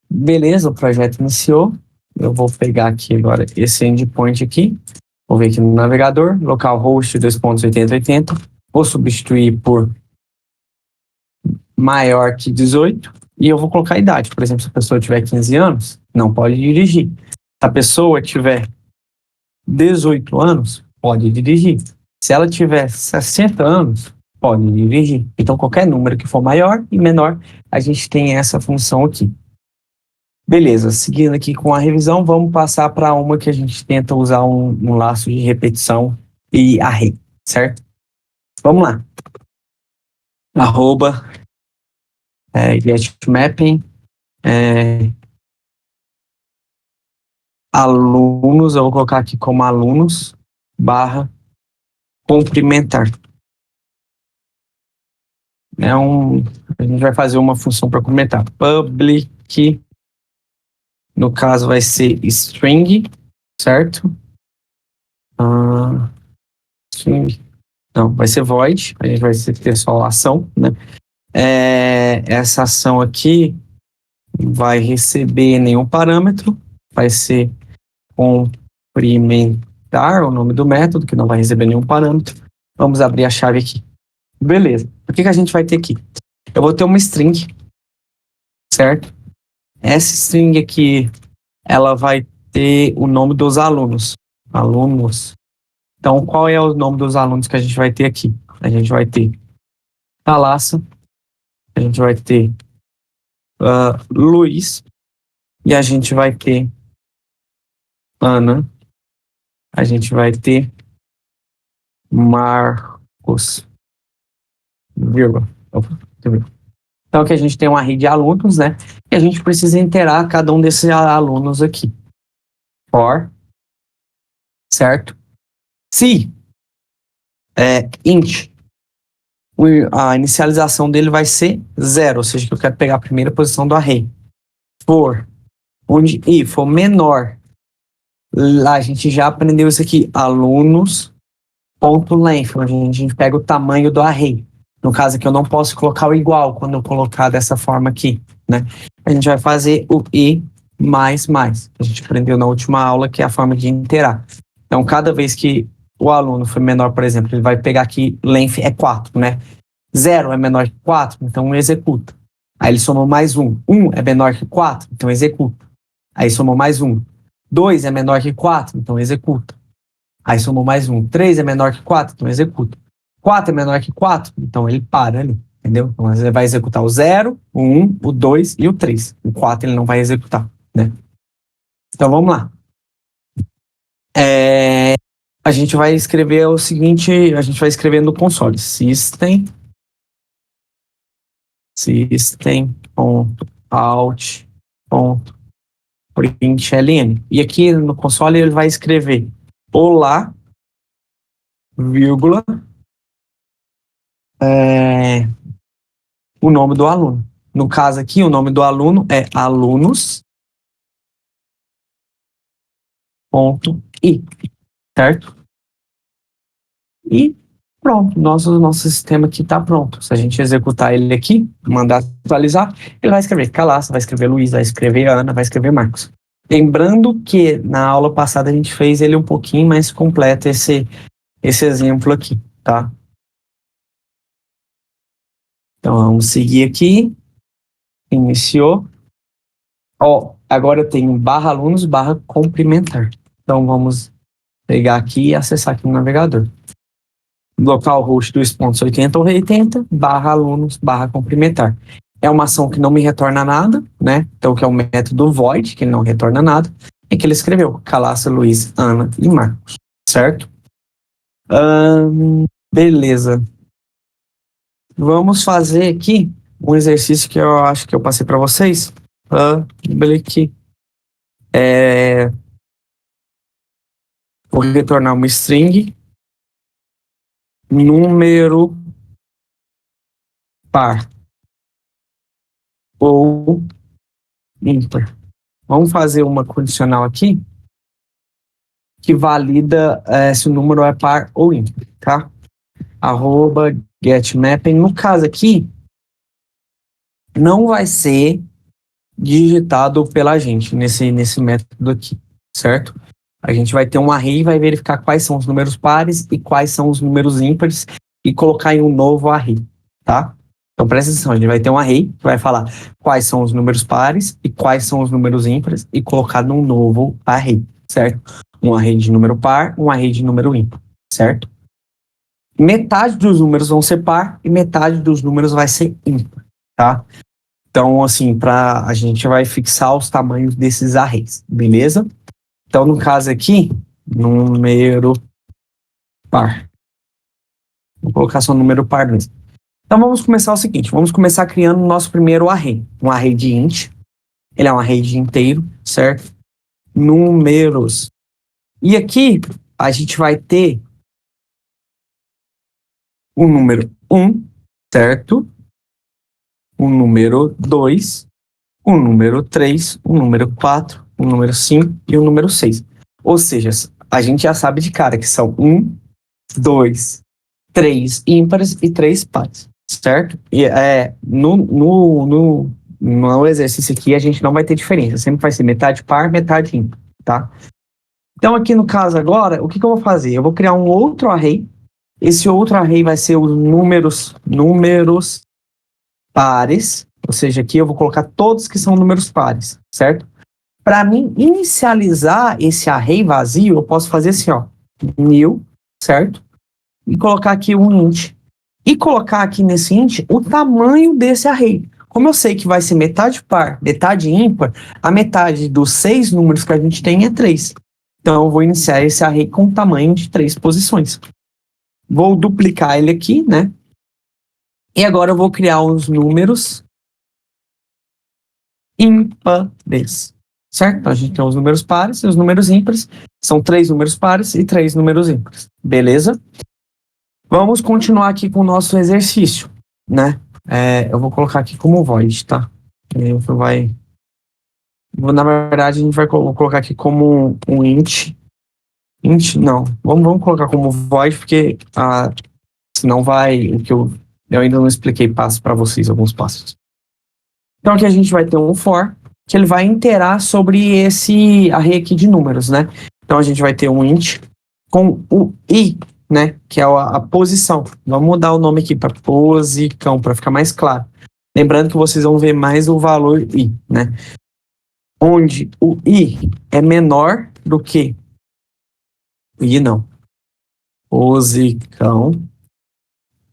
[SPEAKER 1] Beleza, o projeto iniciou. Eu vou pegar aqui agora esse endpoint aqui. Vou ver aqui no navegador, localhost 2.8080. Vou substituir por maior que 18 e eu vou colocar a idade. Por exemplo, se a pessoa tiver 15 anos, não pode dirigir. a pessoa tiver 18 anos, pode dirigir. Se ela tiver 60 anos, pode dirigir. Então, qualquer número que for maior e menor, a gente tem essa função aqui. Beleza, seguindo aqui com a revisão, vamos passar para uma que a gente tenta usar um laço de repetição e array, certo? Vamos lá. Arroba getMapping alunos, eu vou colocar aqui como alunos barra cumprimentar. A gente vai fazer uma função para cumprimentar. Public, no caso vai ser string, certo? String, não, vai ser void, a gente vai ter só a ação, né? Essa ação aqui vai receber nenhum parâmetro, vai ser cumprimentar, o nome do método, que não vai receber nenhum parâmetro. Vamos abrir a chave aqui. Beleza. O que a gente vai ter aqui? Eu vou ter uma string, certo? Essa string aqui, ela vai ter o nome dos alunos. Alunos. Então, qual é o nome dos alunos que a gente vai ter aqui? A gente vai ter Thalassa, a gente vai ter Luiz, e a gente vai ter Ana, a gente vai ter Marcos, vírgula. Então, aqui a gente tem uma rede de alunos, né? E a gente precisa interar cada um desses alunos aqui. For, certo? Se int, a inicialização dele vai ser 0, ou seja, que eu quero pegar a primeira posição do array. For, onde i for menor, lá a gente já aprendeu isso aqui, alunos.length, onde a gente pega o tamanho do array. No caso aqui eu não posso colocar o igual quando eu colocar dessa forma aqui, né? A gente vai fazer o i mais. A gente aprendeu na última aula que é a forma de interar. Então, cada vez que o aluno for menor, por exemplo, ele vai pegar aqui, length é 4, né? 0 é menor que 4, então executa. Aí ele somou mais 1. 1 é menor que 4, então executa. Aí somou mais 1. 2 é menor que 4, então executa. Aí somou mais 1. 3 é menor que 4, então executa. 4 é menor que 4, então ele para ali, entendeu? Então ele vai executar o 0, o 1, o 2 e o 3. O 4 ele não vai executar, né? Então vamos lá. A gente vai escrever o seguinte, a gente vai escrever no console, system.out.println. E aqui no console ele vai escrever olá, vírgula, o nome do aluno. No caso aqui, o nome do aluno é alunos.i, certo? E pronto, nosso sistema aqui está pronto. Se a gente executar ele aqui, mandar atualizar, ele vai escrever Thalassa, vai escrever Luiz, vai escrever Ana, vai escrever Marcos. Lembrando que na aula passada a gente fez ele um pouquinho mais completo, esse exemplo aqui, tá? Então vamos seguir aqui. Iniciou. Agora eu tenho /alunos /cumprimentar. Então vamos pegar aqui e acessar aqui no navegador. Localhost 2.80 ou 80 /alunos /cumprimentar. É uma ação que não me retorna nada, né? Então, que é o método void, que não retorna nada, e que ele escreveu Thalassa, Luiz, Ana e Marcos, certo? Beleza. Vamos fazer aqui um exercício que eu acho que eu passei para vocês. Vou retornar uma string número par ou ímpar. Vamos fazer uma condicional aqui que valida se o número é par ou ímpar, tá? @getMapping. No caso aqui, não vai ser digitado pela gente nesse método aqui, certo? A gente vai ter um array e vai verificar quais são os números pares e quais são os números ímpares e colocar em um novo array, tá? Então presta atenção, a gente vai ter um array que vai falar quais são os números pares e quais são os números ímpares e colocar num novo array, certo? Um array de número par, um array de número ímpar, certo? Metade dos números vão ser par e metade dos números vai ser ímpar, tá? Então, assim, a gente vai fixar os tamanhos desses arrays, beleza? Então, no caso aqui, número par. Vou colocar só número par mesmo. Então, vamos começar o seguinte, vamos começar criando o nosso primeiro array. Um array de int, ele é um array de inteiro, certo? Números. E aqui, a gente vai ter o número 1, certo? O número 2, o número 3, o número 4, o número 5 e o número 6. Ou seja, a gente já sabe de cara que são 1, 2, 3 ímpares e 3 pares, certo? E no exercício aqui a gente não vai ter diferença, sempre vai ser metade par, metade ímpar, tá? Então aqui no caso agora, o que eu vou fazer? Eu vou criar um outro array. Esse outro array vai ser os números pares, ou seja, aqui eu vou colocar todos que são números pares, certo? Para mim inicializar esse array vazio, eu posso fazer assim, ó, new, certo? E colocar aqui um int. E colocar aqui nesse int o tamanho desse array. Como eu sei que vai ser metade par, metade ímpar, a metade dos 6 números que a gente tem é 3. Então eu vou iniciar esse array com o tamanho de 3 posições. Vou duplicar ele aqui, né? E agora eu vou criar os números ímpares, certo? Então a gente tem os números pares e os números ímpares. São 3 números pares e 3 números ímpares. Beleza? Vamos continuar aqui com o nosso exercício, né? Eu vou colocar aqui como void, tá? Na verdade, a gente vai colocar aqui como um int. Int, não. Vamos colocar como void, porque senão vai... Eu ainda não expliquei passos para vocês, alguns passos. Então aqui a gente vai ter um for, que ele vai iterar sobre esse array aqui de números, né? Então a gente vai ter um int com o i, né? Que é a posição. Vamos mudar o nome aqui para posicão, para ficar mais claro. Lembrando que vocês vão ver mais o valor i, né? Onde o i é menor do que... O i não. Posicão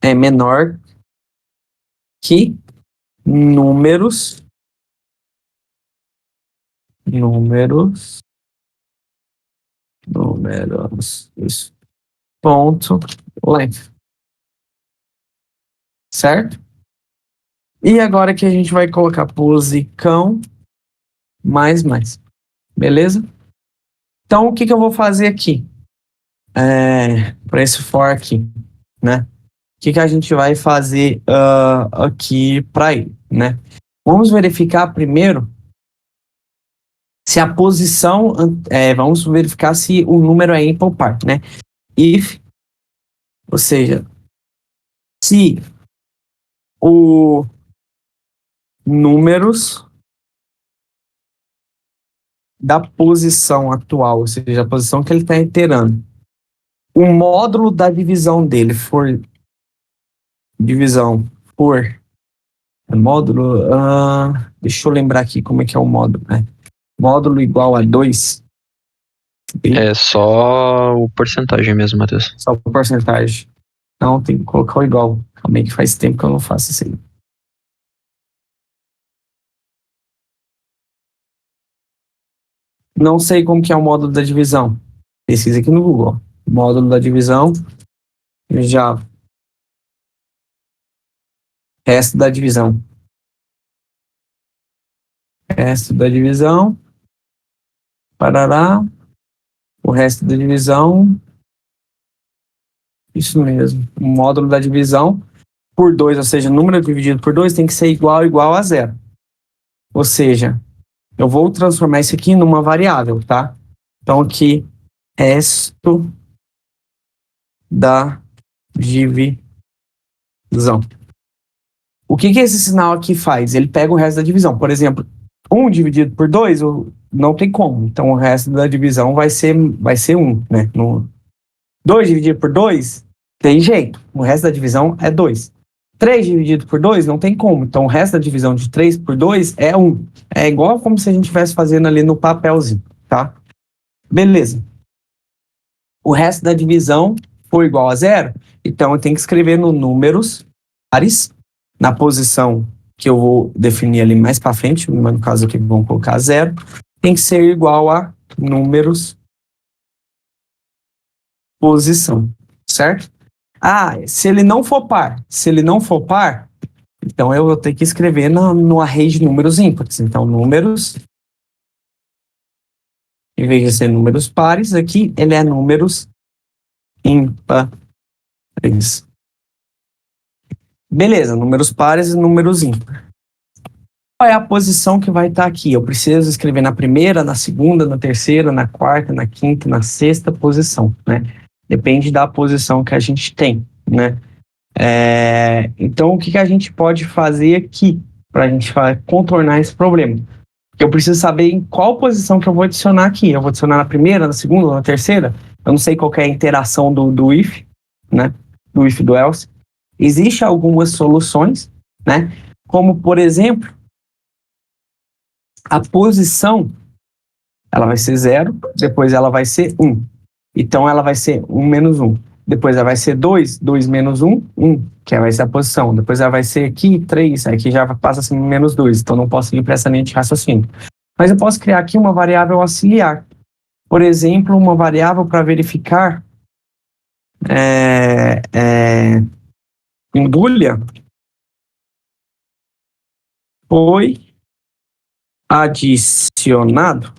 [SPEAKER 1] é menor que números, isso, ponto, length, certo? E agora que a gente vai colocar posicão mais, beleza? Então, o que eu vou fazer aqui? Para esse for aqui, né? O que a gente vai fazer aqui para ele, né? Vamos verificar primeiro se a posição, vamos verificar se o número é ímpar ou par, né? If, ou seja, se o números da posição atual, ou seja, a posição que ele está iterando, o módulo da divisão dele for divisão por módulo, deixa eu lembrar aqui como é que é o módulo, né? Módulo igual a 2.
[SPEAKER 2] É só o porcentagem mesmo, Matheus.
[SPEAKER 1] Só por porcentagem. Não, tem que colocar o igual. Calma aí que faz tempo que eu não faço isso aí. Não sei como que é o módulo da divisão. Pesquisa aqui no Google. Módulo da divisão. Já. Resto da divisão. Resto da divisão. Parará. O resto da divisão. Isso mesmo. O módulo da divisão por 2, ou seja, número dividido por 2 tem que ser igual a 0. Ou seja, eu vou transformar isso aqui numa variável, tá? Então aqui, resto da divisão. O que esse sinal aqui faz? Ele pega o resto da divisão. Por exemplo, 1 dividido por 2, não tem como. Então o resto da divisão vai ser 1, né? 2 dividido por 2, tem jeito. O resto da divisão é 2. 3 dividido por 2 não tem como. Então, o resto da divisão de 3 por 2 é 1. É igual como se a gente estivesse fazendo ali no papelzinho, tá? Beleza. O resto da divisão for igual a 0, então eu tenho que escrever no números pares, na posição que eu vou definir ali mais para frente, no caso aqui vamos colocar 0, tem que ser igual a números posição, certo? Se ele não for par, então eu vou ter que escrever no array de números ímpares. Então, números, em vez de ser números pares, aqui ele é números ímpares. Beleza, números pares e números ímpares. Qual é a posição que vai estar aqui? Eu preciso escrever na primeira, na segunda, na terceira, na quarta, na quinta, na sexta posição, né? Depende da posição que a gente tem, né? Então, o que a gente pode fazer aqui para a gente contornar esse problema? Eu preciso saber em qual posição que eu vou adicionar aqui. Eu vou adicionar na primeira, na segunda, na terceira? Eu não sei qual que é a interação do if, né? Do if e do else. Existem algumas soluções, né? Como, por exemplo, a posição, ela vai ser 0, depois ela vai ser 1. Então, ela vai ser 1 menos 1. Depois ela vai ser 2, 2 menos 1, 1, que vai ser a posição. Depois ela vai ser aqui 3, aqui já passa a ser menos 2, então não posso ir para essa linha de raciocínio. Mas eu posso criar aqui uma variável auxiliar. Por exemplo, uma variável para verificar em Boolean foi adicionado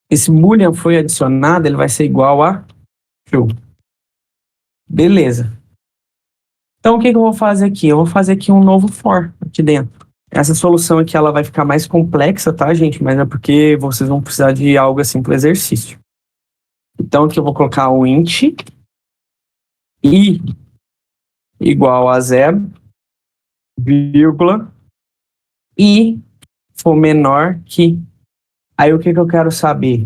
[SPEAKER 1] esse Boolean foi adicionado, ele vai ser igual a true. Beleza. Então, o que eu vou fazer aqui? Eu vou fazer aqui um novo for aqui dentro. Essa solução aqui, ela vai ficar mais complexa, tá, gente? Mas é porque vocês vão precisar de algo assim para o exercício. Então, aqui eu vou colocar o int i igual a 0, vírgula, i for menor que... Aí, o que eu quero saber?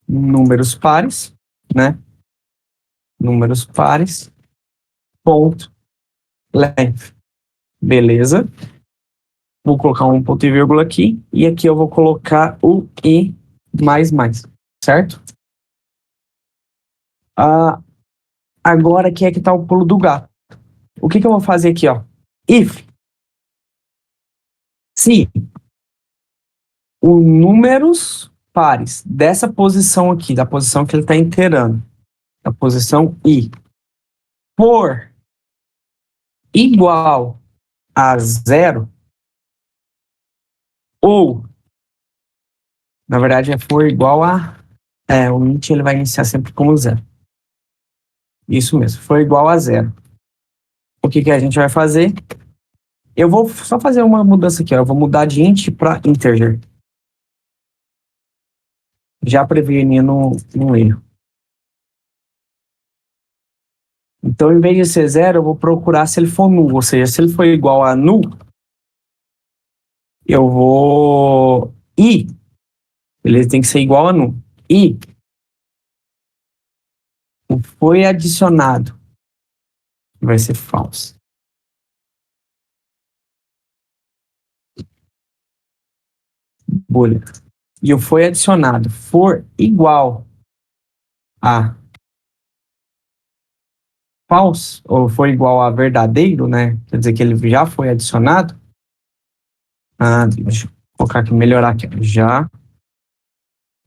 [SPEAKER 1] Números pares, né? Números pares, ponto, length. Beleza? Vou colocar um ponto e vírgula aqui, e aqui eu vou colocar o i mais, certo? Agora aqui é que está o pulo do gato. O que eu vou fazer aqui, ó? If, se os números pares dessa posição aqui, da posição que ele está inteirando, da posição i, for igual a 0, ou, na verdade, for igual a... o int ele vai iniciar sempre como 0. Isso mesmo, for igual a 0. O que a gente vai fazer? Eu vou só fazer uma mudança aqui, ó. Eu vou mudar de int para integer. Já prevenindo um erro. Então, em vez de ser 0, eu vou procurar se ele for null. Ou seja, se ele for igual a null, eu vou... ele tem que ser igual a null. Foi adicionado. Vai ser false. Boolean. E o foi adicionado for igual a false, ou for igual a verdadeiro, né? Quer dizer que ele já foi adicionado. Deixa eu colocar aqui, melhorar aqui. Já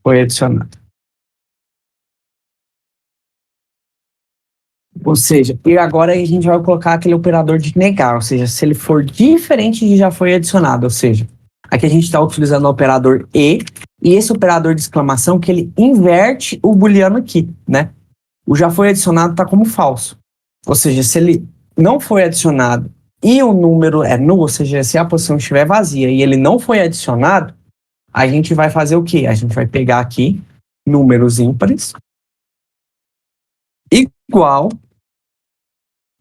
[SPEAKER 1] foi adicionado. Ou seja, e agora a gente vai colocar aquele operador de negar, ou seja, se ele for diferente de já foi adicionado, ou seja, aqui a gente está utilizando o operador e esse operador de exclamação que ele inverte o booleano aqui, né? O já foi adicionado está como falso. Ou seja, se ele não foi adicionado e o número é null, ou seja, se a posição estiver vazia e ele não foi adicionado, a gente vai fazer o quê? A gente vai pegar aqui números ímpares igual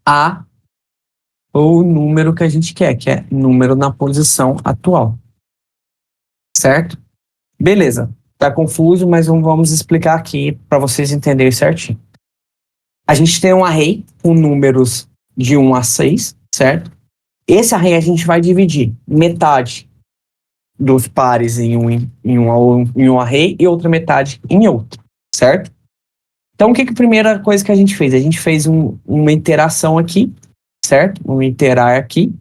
[SPEAKER 1] a o número que a gente quer, que é número na posição atual. Certo? Beleza. Tá confuso, mas vamos explicar aqui para vocês entenderem certinho. A gente tem um array com números de 1 a 6, certo? Esse array a gente vai dividir metade dos pares em um array e outra metade em outro, certo? Então, a primeira coisa que a gente fez? A gente fez uma iteração aqui, certo? Um iterar aqui.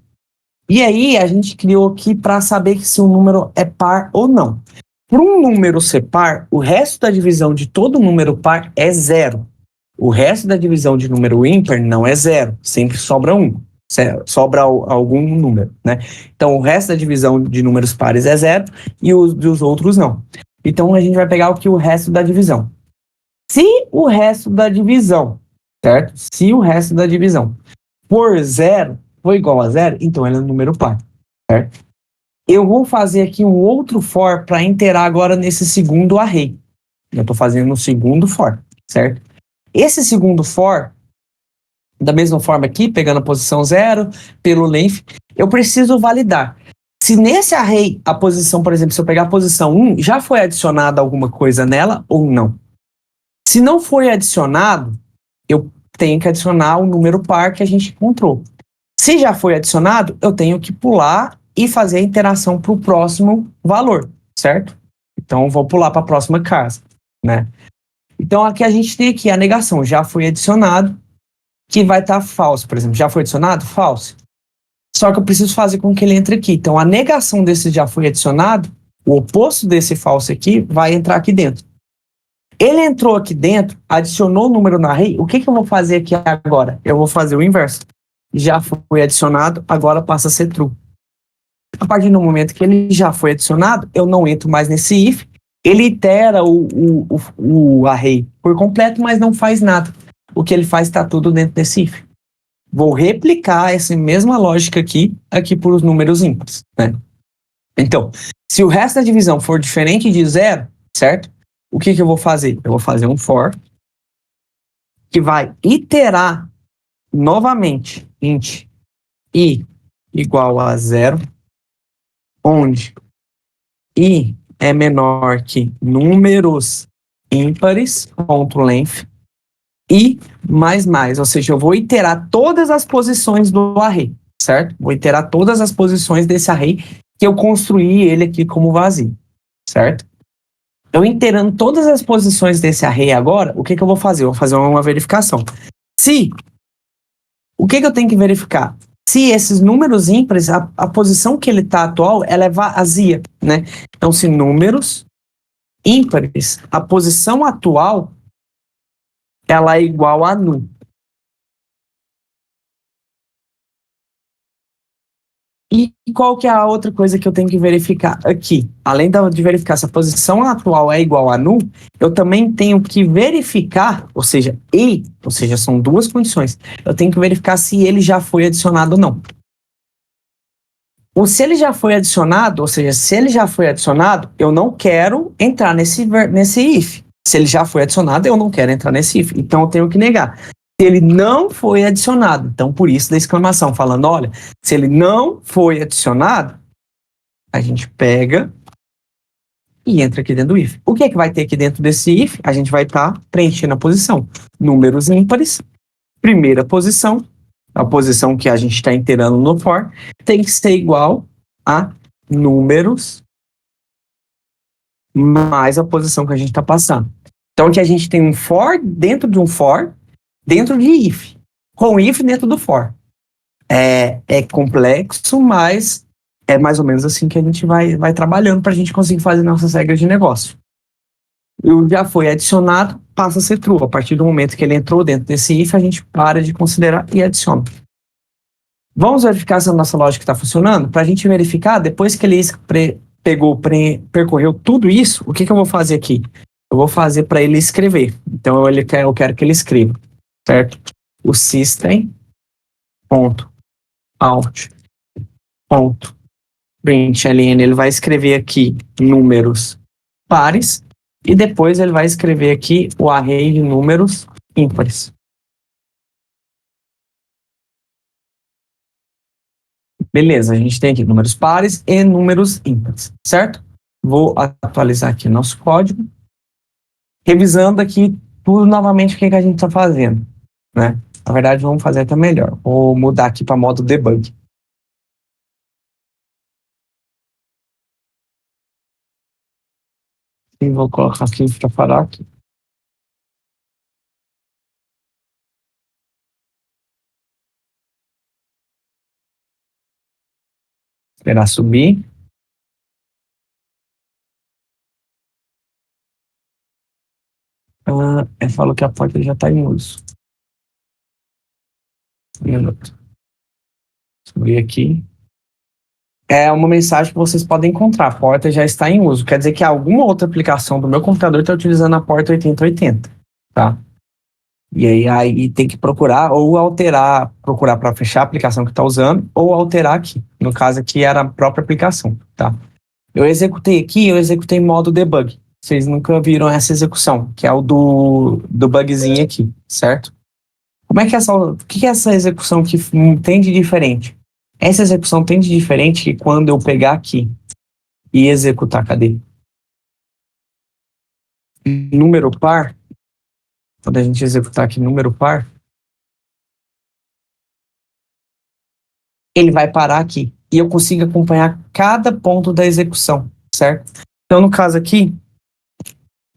[SPEAKER 1] E aí, a gente criou aqui para saber se o número é par ou não. Para um número ser par, o resto da divisão de todo número par é 0. O resto da divisão de número ímpar não é 0. Sempre sobra 1. Sobra algum número, né? Então, o resto da divisão de números pares é 0 e os dos outros não. Então, a gente vai pegar o resto da divisão. Se o resto da divisão, certo? Se o resto da divisão for 0, for igual a 0, então ele é um número par, certo? Eu vou fazer aqui um outro for para interar agora nesse segundo array. Eu estou fazendo um segundo for, certo? Esse segundo for, da mesma forma aqui, pegando a posição 0, pelo length, eu preciso validar. Se nesse array, a posição, por exemplo, se eu pegar a posição 1, já foi adicionada alguma coisa nela ou não? Se não foi adicionado, eu tenho que adicionar o número par que a gente encontrou. Se já foi adicionado, eu tenho que pular e fazer a interação para o próximo valor, certo? Então, eu vou pular para a próxima casa, né? Então, aqui a gente tem aqui a negação, já foi adicionado, que vai estar falso, por exemplo. Já foi adicionado? Falso. Só que eu preciso fazer com que ele entre aqui. Então, a negação desse já foi adicionado, o oposto desse falso aqui, vai entrar aqui dentro. Ele entrou aqui dentro, adicionou o número no array. O que eu vou fazer aqui agora? Eu vou fazer o inverso. Já foi adicionado, agora passa a ser true. A partir do momento que ele já foi adicionado, eu não entro mais nesse if. Ele itera o array por completo, mas não faz nada. O que ele faz está tudo dentro desse if. Vou replicar essa mesma lógica aqui para os números ímpares, né? Então, se o resto da divisão for diferente de 0, certo? O que eu vou fazer? Eu vou fazer um for que vai iterar novamente int i igual a 0, onde i é menor que números ímpares, ponto length, e mais, ou seja, eu vou iterar todas as posições do array, certo? Vou iterar todas as posições desse array que eu construí ele aqui como vazio, certo? Eu iterando todas as posições desse array agora, o que eu vou fazer? Eu vou fazer uma verificação. O que eu tenho que verificar? Se esses números ímpares, a posição que ele está atual, ela é vazia, né? Então, se números ímpares, a posição atual, ela é igual a null. E qual que é a outra coisa que eu tenho que verificar aqui? Além de verificar se a posição atual é igual a null, eu também tenho que verificar, ou seja, são duas condições. Eu tenho que verificar se ele já foi adicionado ou não. Ou se ele já foi adicionado, ou seja, se ele já foi adicionado, eu não quero entrar nesse if. Se ele já foi adicionado, eu não quero entrar nesse if. Então, eu tenho que negar. Se ele não foi adicionado, então por isso da exclamação, falando, olha, se ele não foi adicionado, a gente pega e entra aqui dentro do if. O que é que vai ter aqui dentro desse if? A gente vai estar preenchendo a posição. Números ímpares, primeira posição, a posição que a gente está inteirando no for, tem que ser igual a números mais a posição que a gente está passando. Então, aqui a gente tem um for dentro de um for, dentro de if, com if dentro do for. É complexo, mas é mais ou menos assim que a gente vai trabalhando para a gente conseguir fazer nossas regras de negócio. O já foi adicionado, passa a ser true. A partir do momento que ele entrou dentro desse if, a gente para de considerar e adiciona. Vamos verificar se a nossa lógica está funcionando? Para a gente verificar, depois que ele percorreu tudo isso, o que eu vou fazer aqui? Eu vou fazer para ele escrever. Então, eu quero que ele escreva, certo? O system.out.println, ele vai escrever aqui números pares e depois ele vai escrever aqui o array de números ímpares. Beleza, a gente tem aqui números pares e números ímpares, certo? Vou atualizar aqui nosso código. Revisando aqui tudo novamente o que a gente está fazendo. né? Na verdade, vamos fazer até melhor. Vou mudar aqui para modo debug. E vou colocar aqui para parar aqui. Esperar subir. Falou que a porta já está em uso. Um minuto. Subir aqui. É uma mensagem que vocês podem encontrar. A porta já está em uso. Quer dizer que alguma outra aplicação do meu computador está utilizando a porta 8080, tá? E aí tem que procurar ou alterar, procurar para fechar a aplicação que está usando ou alterar aqui. No caso aqui era a própria aplicação, tá? Eu executei em modo debug. Vocês nunca viram essa execução, que é o do bugzinho aqui, certo? Como é que o que é essa execução que tem de diferente? Essa execução tem de diferente que quando eu pegar aqui e executar, cadê? Número par, quando a gente executar aqui número par, ele vai parar aqui e eu consigo acompanhar cada ponto da execução, certo? Então, no caso aqui,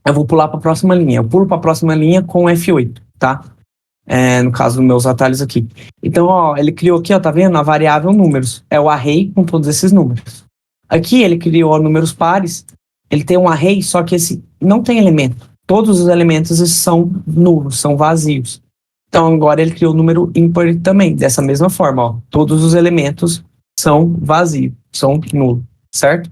[SPEAKER 1] eu vou pular para a próxima linha. Eu pulo para a próxima linha com F8, tá? No caso dos meus atalhos aqui. Então, ó, ele criou aqui, ó, tá vendo? A variável números. É o array com todos esses números. Aqui ele criou números pares. Ele tem um array, só que esse não tem elemento. Todos os elementos são nulos, são vazios. Então, agora ele criou o número ímpar também, dessa mesma forma, ó. Todos os elementos são vazios, são nulos, certo?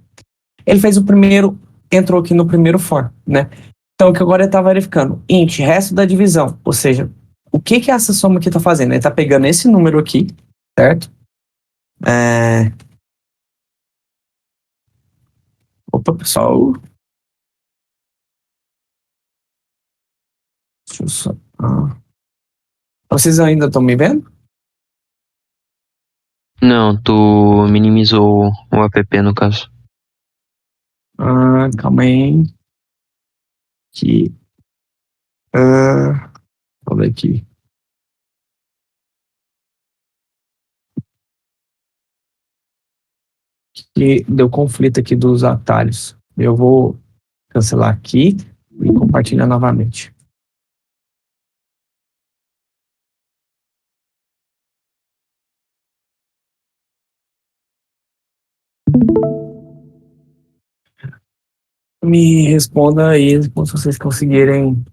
[SPEAKER 1] Ele fez o primeiro, entrou aqui no primeiro for, né? Então, que agora ele está verificando int, resto da divisão, ou seja, o que que essa soma aqui está fazendo? Ele está pegando esse número aqui, certo? Opa, pessoal. Deixa eu só... Vocês ainda estão me vendo?
[SPEAKER 2] Não, tu minimizou o app no caso.
[SPEAKER 1] Calma aí. Aqui. Vou ver aqui. Que deu conflito aqui dos atalhos. Eu vou cancelar aqui e compartilhar novamente. Me responda aí se vocês conseguirem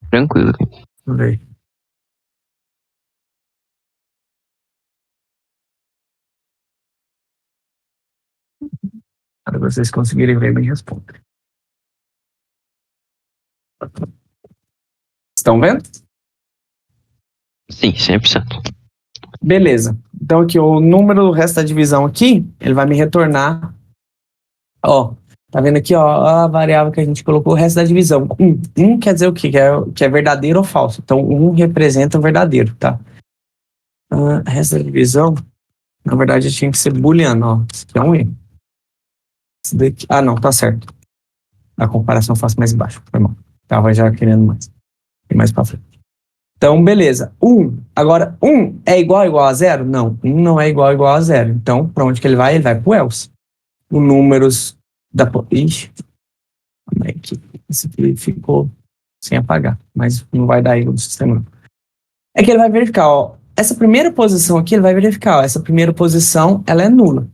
[SPEAKER 2] Tranquilo.
[SPEAKER 1] ver. Para vocês conseguirem ver, me respondem. Estão vendo?
[SPEAKER 2] Sim, 100%.
[SPEAKER 1] Beleza. Então aqui o número do resto da divisão aqui, ele vai me retornar. Ó, tá vendo aqui, ó, a variável que a gente colocou, o resto da divisão. Quer dizer o quê? Que é verdadeiro ou falso. Então, representa o verdadeiro, tá? Resto da divisão, na verdade, tinha que ser booleano, ó. Isso aqui é um erro. Não, tá certo. A comparação eu faço mais embaixo. Foi mal. Tava já querendo mais. E mais pra frente. Então, beleza. Agora, é igual a zero? Não, não é igual a zero. Então, para onde que ele vai? Ele vai pro else. O números da... Ixi, esse aqui ficou sem apagar, mas não vai dar erro do sistema. É que ele vai verificar, ó, essa primeira posição aqui, ele vai verificar, ó, essa primeira posição, ela é nula.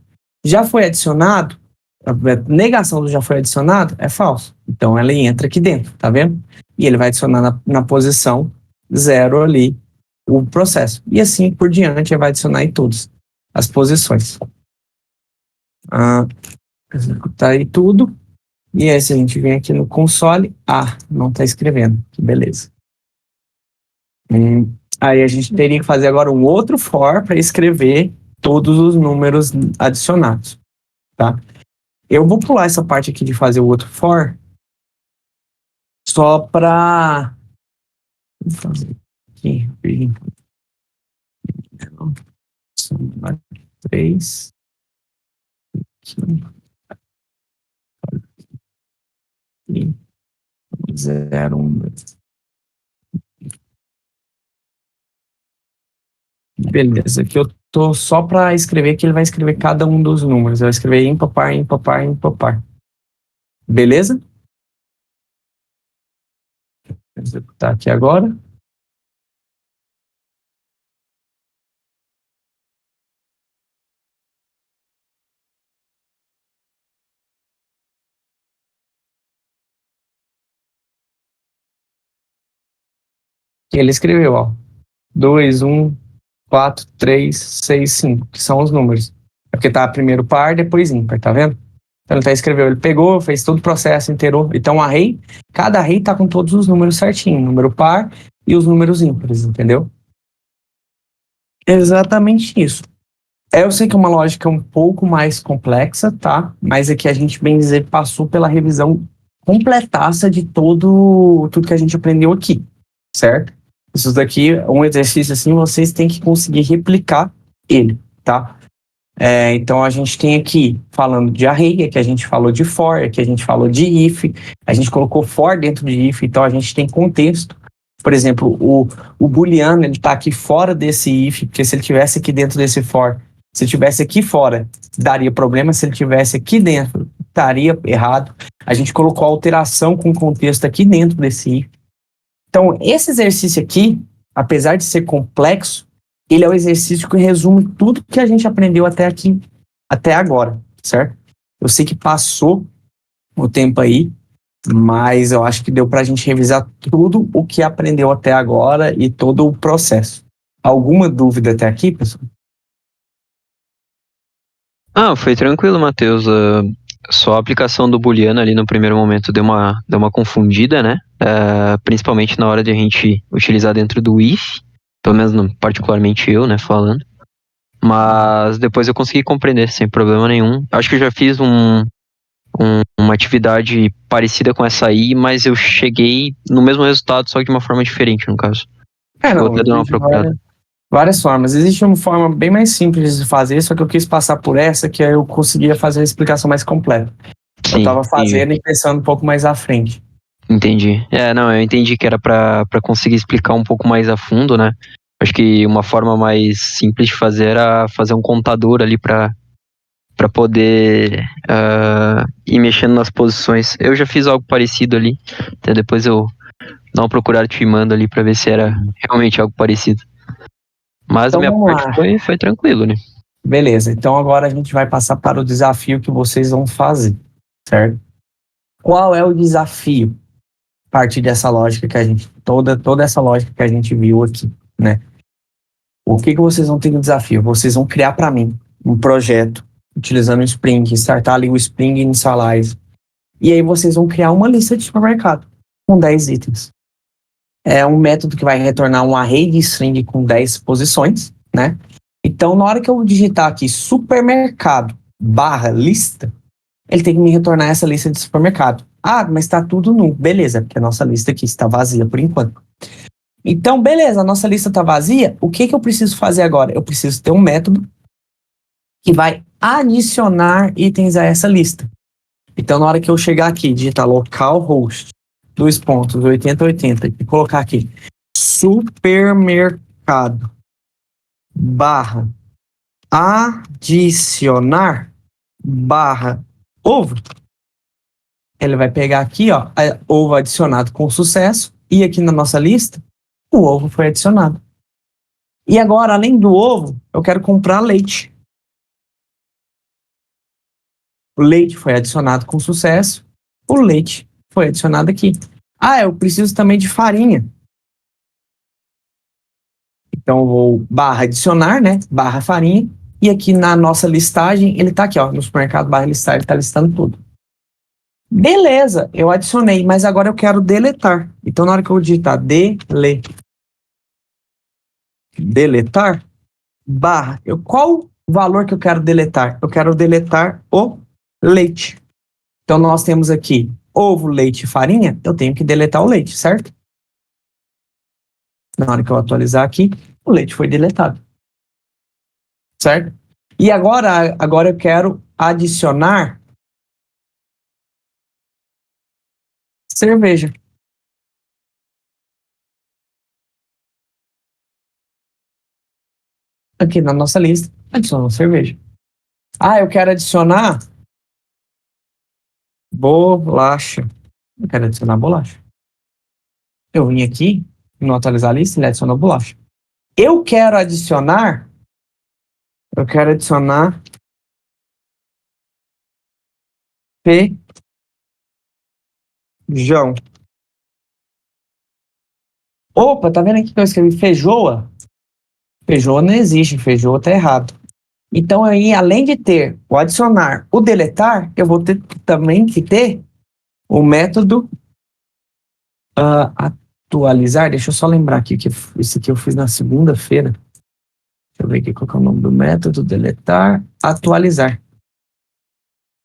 [SPEAKER 1] Já foi adicionado, a negação do já foi adicionado é falso. Então, ela entra aqui dentro, tá vendo? E ele vai adicionar na posição 0 ali o processo. E assim por diante, ele vai adicionar em todas as posições. Executar aí tudo. E aí, se a gente vem aqui no console, não está escrevendo. Que beleza. Aí a gente teria que fazer agora um outro for para escrever todos os números adicionados, tá? Eu vou pular essa parte aqui de fazer o outro for só para... Vou fazer aqui. 3. Aqui. 0, 1, 2. Beleza, aqui eu tô só para escrever que ele vai escrever cada um dos números. Vai escrever ímpar, par, ímpar, par, ímpar, par. Beleza? Vou executar aqui agora. E ele escreveu, ó, 2, 1, 4, 3, 6, 5, que são os números. É porque tá primeiro par, depois ímpar, tá vendo? Então ele tá escreveu, ele pegou, fez todo o processo, inteirou. Então cada array tá com todos os números certinho, número par e os números ímpares, entendeu? Exatamente isso. Eu sei que é uma lógica um pouco mais complexa, tá? Mas aqui a gente, bem dizer, passou pela revisão completaça de tudo que a gente aprendeu aqui, certo? Isso daqui é um exercício assim, vocês têm que conseguir replicar ele, tá? Então a gente tem aqui falando de array, aqui a gente falou de for, aqui a gente falou de if, a gente colocou for dentro de if, então a gente tem contexto. Por exemplo, o booleano, ele está aqui fora desse if, porque se ele tivesse aqui dentro desse for, se ele tivesse aqui fora, daria problema, se ele tivesse aqui dentro, estaria errado. A gente colocou a alteração com contexto aqui dentro desse if. Então, esse exercício aqui, apesar de ser complexo, ele é o exercício que resume tudo que a gente aprendeu até aqui, até agora, certo? Eu sei que passou o tempo aí, mas eu acho que deu para a gente revisar tudo o que aprendeu até agora e todo o processo. Alguma dúvida até aqui, pessoal?
[SPEAKER 2] Foi tranquilo, Matheus. Só a aplicação do booleano ali no primeiro momento deu uma confundida, né? Principalmente na hora de a gente utilizar dentro do if, pelo menos particularmente eu, né, falando. Mas depois eu consegui compreender sem problema nenhum. Acho que eu já fiz uma atividade parecida com essa aí, mas eu cheguei no mesmo resultado, só que de uma forma diferente, no caso. Vou
[SPEAKER 1] Não,
[SPEAKER 2] até dar uma
[SPEAKER 1] existe
[SPEAKER 2] procurada.
[SPEAKER 1] várias formas. Existe uma forma bem mais simples de fazer, só que eu quis passar por essa, que aí eu conseguia fazer a explicação mais completa. Eu
[SPEAKER 2] Sim,
[SPEAKER 1] estava fazendo e pensando um pouco mais à frente.
[SPEAKER 2] entendi. Não, eu entendi que era pra conseguir explicar um pouco mais a fundo, né? Acho que uma forma mais simples de fazer era fazer um contador ali pra poder ir mexendo nas posições. Eu já fiz algo parecido ali, até depois eu dar uma procurada e te mando ali pra ver se era realmente algo parecido. Mas da
[SPEAKER 1] Então
[SPEAKER 2] minha
[SPEAKER 1] vamos
[SPEAKER 2] parte
[SPEAKER 1] lá.
[SPEAKER 2] foi tranquilo, né?
[SPEAKER 1] Beleza, então agora a gente vai passar para o desafio que vocês vão fazer, certo? Qual é o desafio? A partir dessa lógica que a gente, toda essa lógica que a gente viu aqui, né? O que vocês vão ter de desafio? Vocês vão criar para mim um projeto utilizando o Spring, startar ali o Spring Initialize. E aí vocês vão criar uma lista de supermercado com 10 itens. É um método que vai retornar um array de string com 10 posições, né? Então, na hora que eu digitar aqui supermercado barra lista, ele tem que me retornar essa lista de supermercado. Ah, mas está tudo nu. Beleza, porque a nossa lista aqui está vazia por enquanto. Então, beleza, a nossa lista está vazia. O que eu preciso fazer agora? Eu preciso ter um método que vai adicionar itens a essa lista. Então, na hora que eu chegar aqui, digitar localhost, 8080 e colocar aqui supermercado barra adicionar barra ovo, ele vai pegar aqui, ó, ovo adicionado com sucesso, e aqui na nossa lista, o ovo foi adicionado. E agora, além do ovo, eu quero comprar leite. O leite foi adicionado com sucesso, o leite foi adicionado aqui. Ah, eu preciso também de farinha. Então eu vou barra adicionar, né? Barra farinha. E aqui na nossa listagem, ele tá aqui, ó, no supermercado barra listar, ele tá listando tudo. Beleza, eu adicionei, mas agora eu quero deletar. Então, na hora que eu digitar deletar, barra, qual o valor que eu quero deletar? Eu quero deletar o leite. Então, nós temos aqui ovo, leite e farinha, eu tenho que deletar o leite, certo? Na hora que eu atualizar aqui, o leite foi deletado, certo? E agora eu quero adicionar cerveja. aqui na nossa lista, adicionou cerveja. Eu quero adicionar bolacha. Eu quero adicionar bolacha. Eu vim aqui, no atualizar a lista, ele adicionou bolacha. Eu quero adicionar feijão. Opa, tá vendo aqui que eu escrevi feijoa? Feijoa não existe, feijoa tá errado. Então aí, além de ter o adicionar, o deletar, eu vou ter também que ter o método atualizar. Deixa eu só lembrar aqui que isso aqui eu fiz na segunda-feira. Deixa eu ver aqui qual que é o nome do método, deletar, atualizar.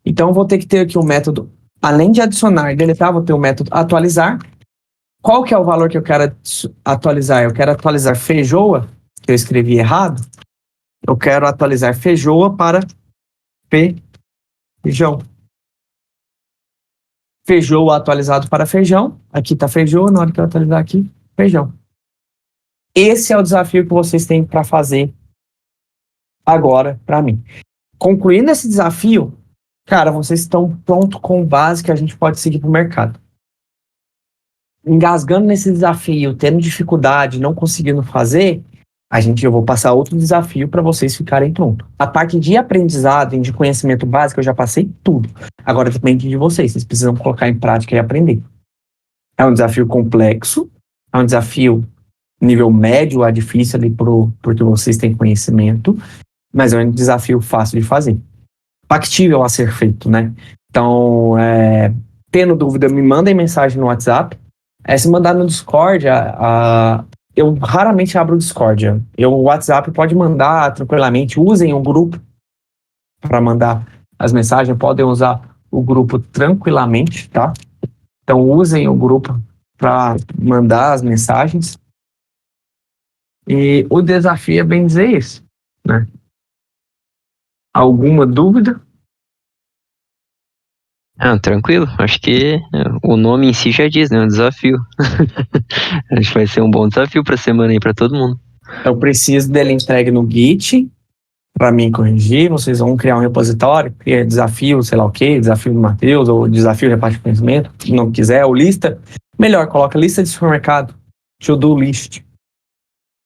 [SPEAKER 1] Então eu vou ter que ter aqui o método, além de adicionar e deletar, vou ter o método atualizar. Qual que é o valor que eu quero atualizar? Eu quero atualizar feijoa, que eu escrevi errado. Eu quero atualizar feijoa para feijão. Feijoa atualizado para feijão. Aqui está feijoa, na hora que eu atualizar aqui, feijão. Esse é o desafio que vocês têm para fazer agora para mim. Concluindo esse desafio, cara, vocês estão prontos com base que a gente pode seguir para o mercado. Engasgando nesse desafio, tendo dificuldade, não conseguindo fazer, eu vou passar outro desafio para vocês ficarem prontos. A parte de aprendizado e de conhecimento básico, eu já passei tudo. Agora depende de vocês, vocês precisam colocar em prática e aprender. É um desafio complexo, é um desafio nível médio a difícil ali porque vocês têm conhecimento, mas é um desafio fácil de fazer. Factível a ser feito, né? Então, tendo dúvida, me mandem mensagem no WhatsApp. Se mandar no Discord, eu raramente abro o Discord. O WhatsApp pode mandar tranquilamente. Usem o grupo para mandar as mensagens. Podem usar o grupo tranquilamente, tá? Então, usem o grupo para mandar as mensagens. E o desafio é bem dizer isso, né? Alguma dúvida?
[SPEAKER 2] Tranquilo. Acho que o nome em si já diz, né? Um desafio. Acho que vai ser um bom desafio pra semana aí pra todo mundo.
[SPEAKER 1] Eu preciso dele entregue no Git para mim corrigir. Vocês vão criar um repositório, cria desafio, sei lá o quê, desafio do Matheus, ou desafio de reparte de conhecimento, se não quiser, ou lista. Melhor, coloca lista de supermercado, to-do list.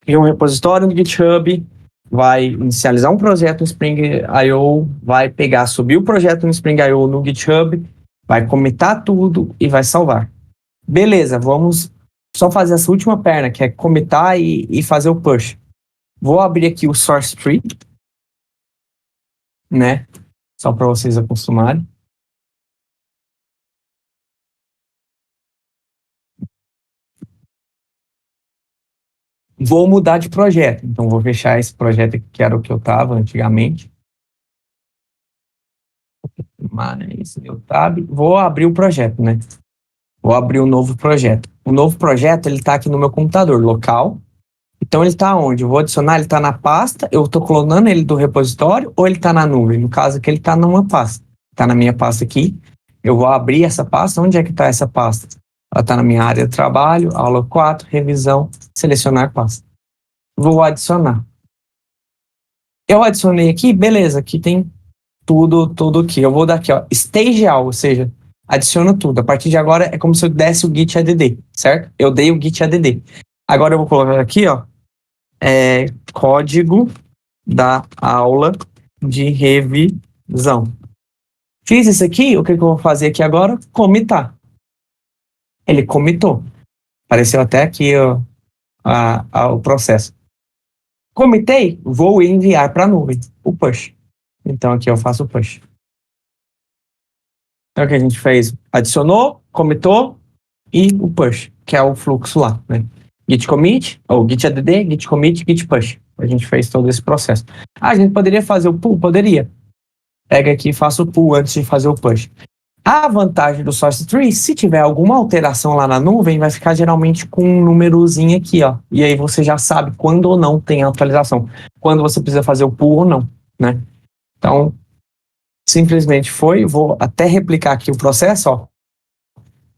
[SPEAKER 1] Cria um repositório no GitHub, vai inicializar um projeto no Spring I.O., vai subir o projeto no Spring I.O. no GitHub, vai commitar tudo e vai salvar. Beleza, vamos só fazer essa última perna, que é commitar e fazer o push. Vou abrir aqui o source tree, né? Só para vocês acostumarem. Vou mudar de projeto, então vou fechar esse projeto aqui, que era o que eu estava antigamente. Mas meu tab, vou abrir o projeto, né? Vou abrir um novo projeto. O novo projeto, ele está aqui no meu computador local. Então ele está onde? Eu vou adicionar, ele está na pasta, eu estou clonando ele do repositório ou ele está na nuvem? No caso aqui, ele está numa pasta. Está na minha pasta aqui. Eu vou abrir essa pasta. Onde é que está essa pasta? Ela está na minha área de trabalho, aula 4, revisão, selecionar pasta. Vou adicionar. Eu adicionei aqui, beleza, aqui tem tudo aqui. Eu vou dar aqui, ó, stage all, ou seja, adiciona tudo. A partir de agora é como se eu desse o git add, certo? Eu dei o git add. Agora eu vou colocar aqui, ó, código da aula de revisão. Fiz isso aqui, o que eu vou fazer aqui agora? Comitar. Ele comitou. Apareceu até aqui ó, o processo. Comitei, vou enviar para a nuvem, o push. Então aqui eu faço o push. Então o que a gente fez? Adicionou, comitou e o push, que é o fluxo lá, né? Git commit, ou git add, git commit, git push. A gente fez todo esse processo. A gente poderia fazer o pull? Poderia. Pega aqui e faça o pull antes de fazer o push. A vantagem do source tree, se tiver alguma alteração lá na nuvem, vai ficar geralmente com um númerozinho aqui, ó. E aí você já sabe quando ou não tem atualização. Quando você precisa fazer o pull ou não, né? Então, simplesmente vou até replicar aqui o processo, ó.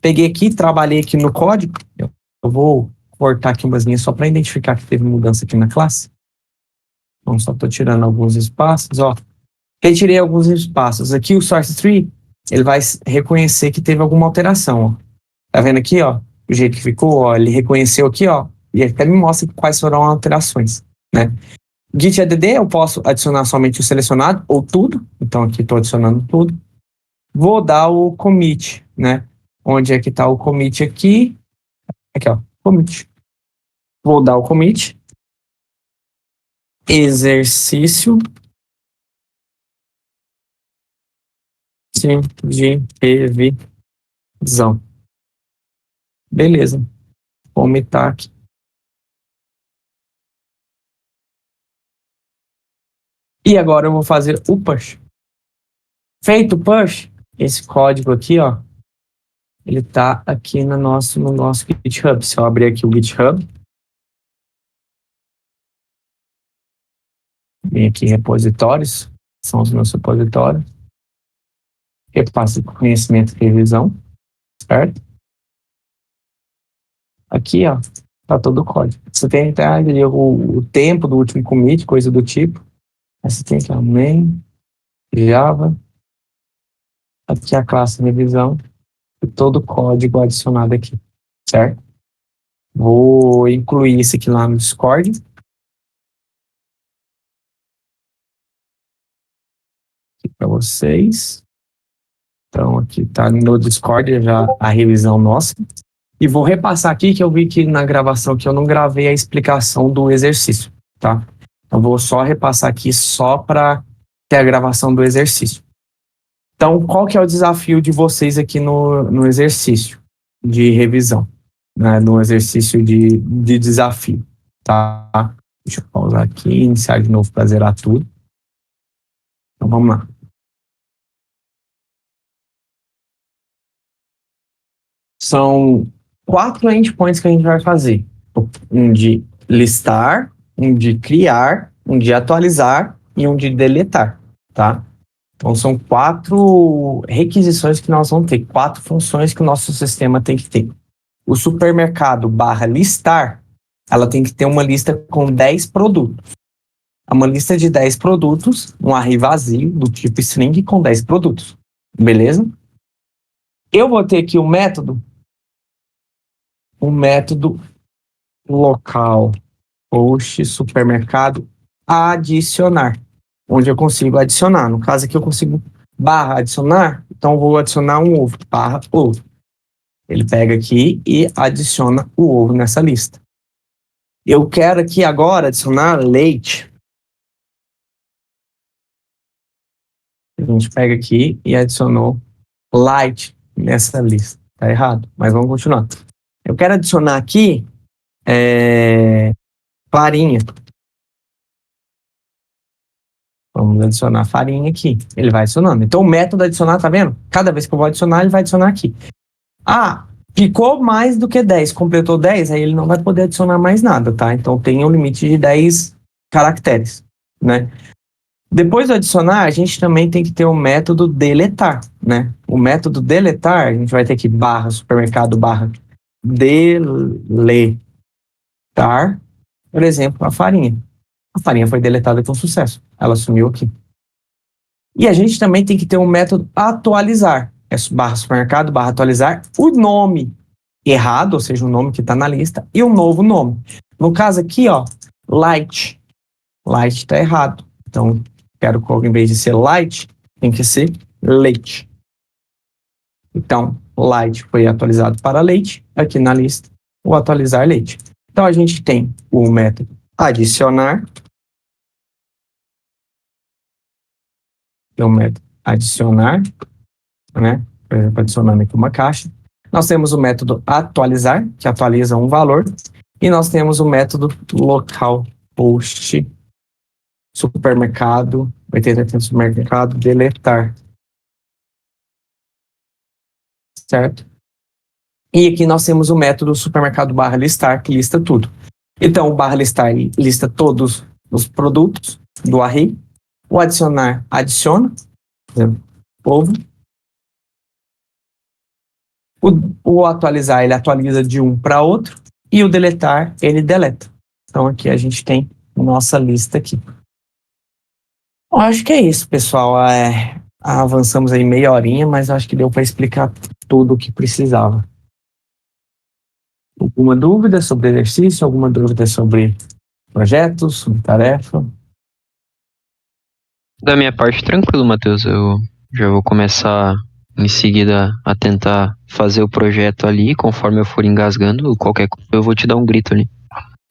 [SPEAKER 1] Peguei aqui, trabalhei aqui no código. Eu vou cortar aqui umas linhas só para identificar que teve mudança aqui na classe. Então, só estou tirando alguns espaços, ó. Retirei alguns espaços. Aqui o source tree, ele vai reconhecer que teve alguma alteração, ó. Tá vendo aqui, ó? O jeito que ficou, ó. Ele reconheceu aqui, ó. E até me mostra quais foram as alterações, né? Git add, eu posso adicionar somente o selecionado ou tudo. Então, aqui estou adicionando tudo. Vou dar o commit, né? Onde é que está o commit aqui? Aqui, ó. Commit. Vou dar o commit. Exercício de revisão. Beleza. Vou omitar aqui. E agora eu vou fazer o push. Feito o push, esse código aqui, ó, ele tá aqui no nosso GitHub. Se eu abrir aqui o GitHub, vem aqui em repositórios, são os meus repositórios. Repasse de conhecimento e revisão, certo? Aqui, ó, tá todo o código. Você tem até ali o tempo do último commit, coisa do tipo. Aí você tem aqui, ó, main, Java. Aqui a classe revisão e todo o código adicionado aqui, certo? Vou incluir isso aqui lá no Discord. Aqui para vocês. Então, aqui está no Discord já a revisão nossa. E vou repassar aqui que eu vi que na gravação que eu não gravei a explicação do exercício, tá? Então, vou só repassar aqui só para ter a gravação do exercício. Então, qual que é o desafio de vocês aqui no exercício de revisão, né? No exercício de desafio, tá? Deixa eu pausar aqui, iniciar de novo para zerar tudo. Então, vamos lá. São 4 endpoints que a gente vai fazer. Um de listar, um de criar, um de atualizar e um de deletar, tá? Então, são 4 requisições que nós vamos ter, 4 funções que o nosso sistema tem que ter. O supermercado /listar, ela tem que ter uma lista com 10 produtos. Uma lista de 10 produtos, um array vazio do tipo string com 10 produtos. Beleza? Eu vou ter aqui um método local post supermercado adicionar, onde eu consigo adicionar. No caso aqui eu consigo /adicionar, então eu vou adicionar um ovo, /ovo. Ele pega aqui e adiciona o ovo nessa lista. Eu quero aqui agora adicionar leite. A gente pega aqui e adicionou light nessa lista. Tá errado, mas vamos continuar. Eu quero adicionar aqui farinha. Vamos adicionar farinha aqui. Ele vai adicionando. Então, o método adicionar, tá vendo? Cada vez que eu vou adicionar, ele vai adicionar aqui. Ah, ficou mais do que 10, completou 10, aí ele não vai poder adicionar mais nada, tá? Então, tem um limite de 10 caracteres, né? Depois do adicionar, a gente também tem que ter o método deletar, né? O método deletar, a gente vai ter que /supermercado deletar, por exemplo, a farinha. A farinha foi deletada com sucesso. Ela sumiu aqui. E a gente também tem que ter um método atualizar. É /supermercado /atualizar o nome errado, ou seja, o nome que está na lista, e um novo nome. No caso aqui, ó, light. Light está errado. Então, quero que em vez de ser light, tem que ser leite. Então, light foi atualizado para leite, aqui na lista, o atualizar leite. Então, a gente tem o método adicionar, o método adicionar, né? Por exemplo, adicionando aqui uma caixa. Nós temos o método atualizar, que atualiza um valor, e nós temos o método local post supermercado, 80% supermercado, deletar. Certo? E aqui nós temos o método supermercado /listar, que lista tudo. Então, o /listar lista todos os produtos do array. O adicionar adiciona, por exemplo, ovo. O atualizar, ele atualiza de um para outro. E o deletar, ele deleta. Então, aqui a gente tem nossa lista aqui. Eu acho que é isso, pessoal. Avançamos aí meia horinha, mas acho que deu para explicar tudo o que precisava. Alguma dúvida sobre exercício? Alguma dúvida sobre projetos, sobre tarefa?
[SPEAKER 2] Da minha parte, tranquilo, Matheus. Eu já vou começar em seguida a tentar fazer o projeto ali, conforme eu for engasgando. Qualquer coisa eu vou te dar um grito ali.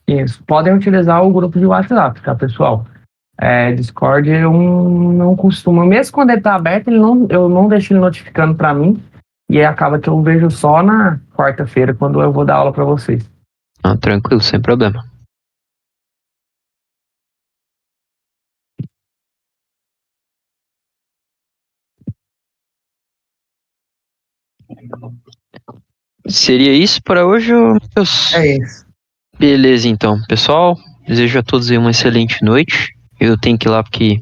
[SPEAKER 1] Isso. Podem utilizar o grupo de WhatsApp, tá, pessoal? Discord eu não costumo, mesmo quando ele tá aberto, eu não deixo ele notificando para mim, e aí acaba que eu vejo só na quarta-feira, quando eu vou dar aula para vocês.
[SPEAKER 2] Ah, tranquilo, sem problema. Seria isso para hoje, Matheus?
[SPEAKER 1] É isso.
[SPEAKER 2] Beleza, então. Pessoal, desejo a todos aí uma excelente noite. Eu tenho que ir lá porque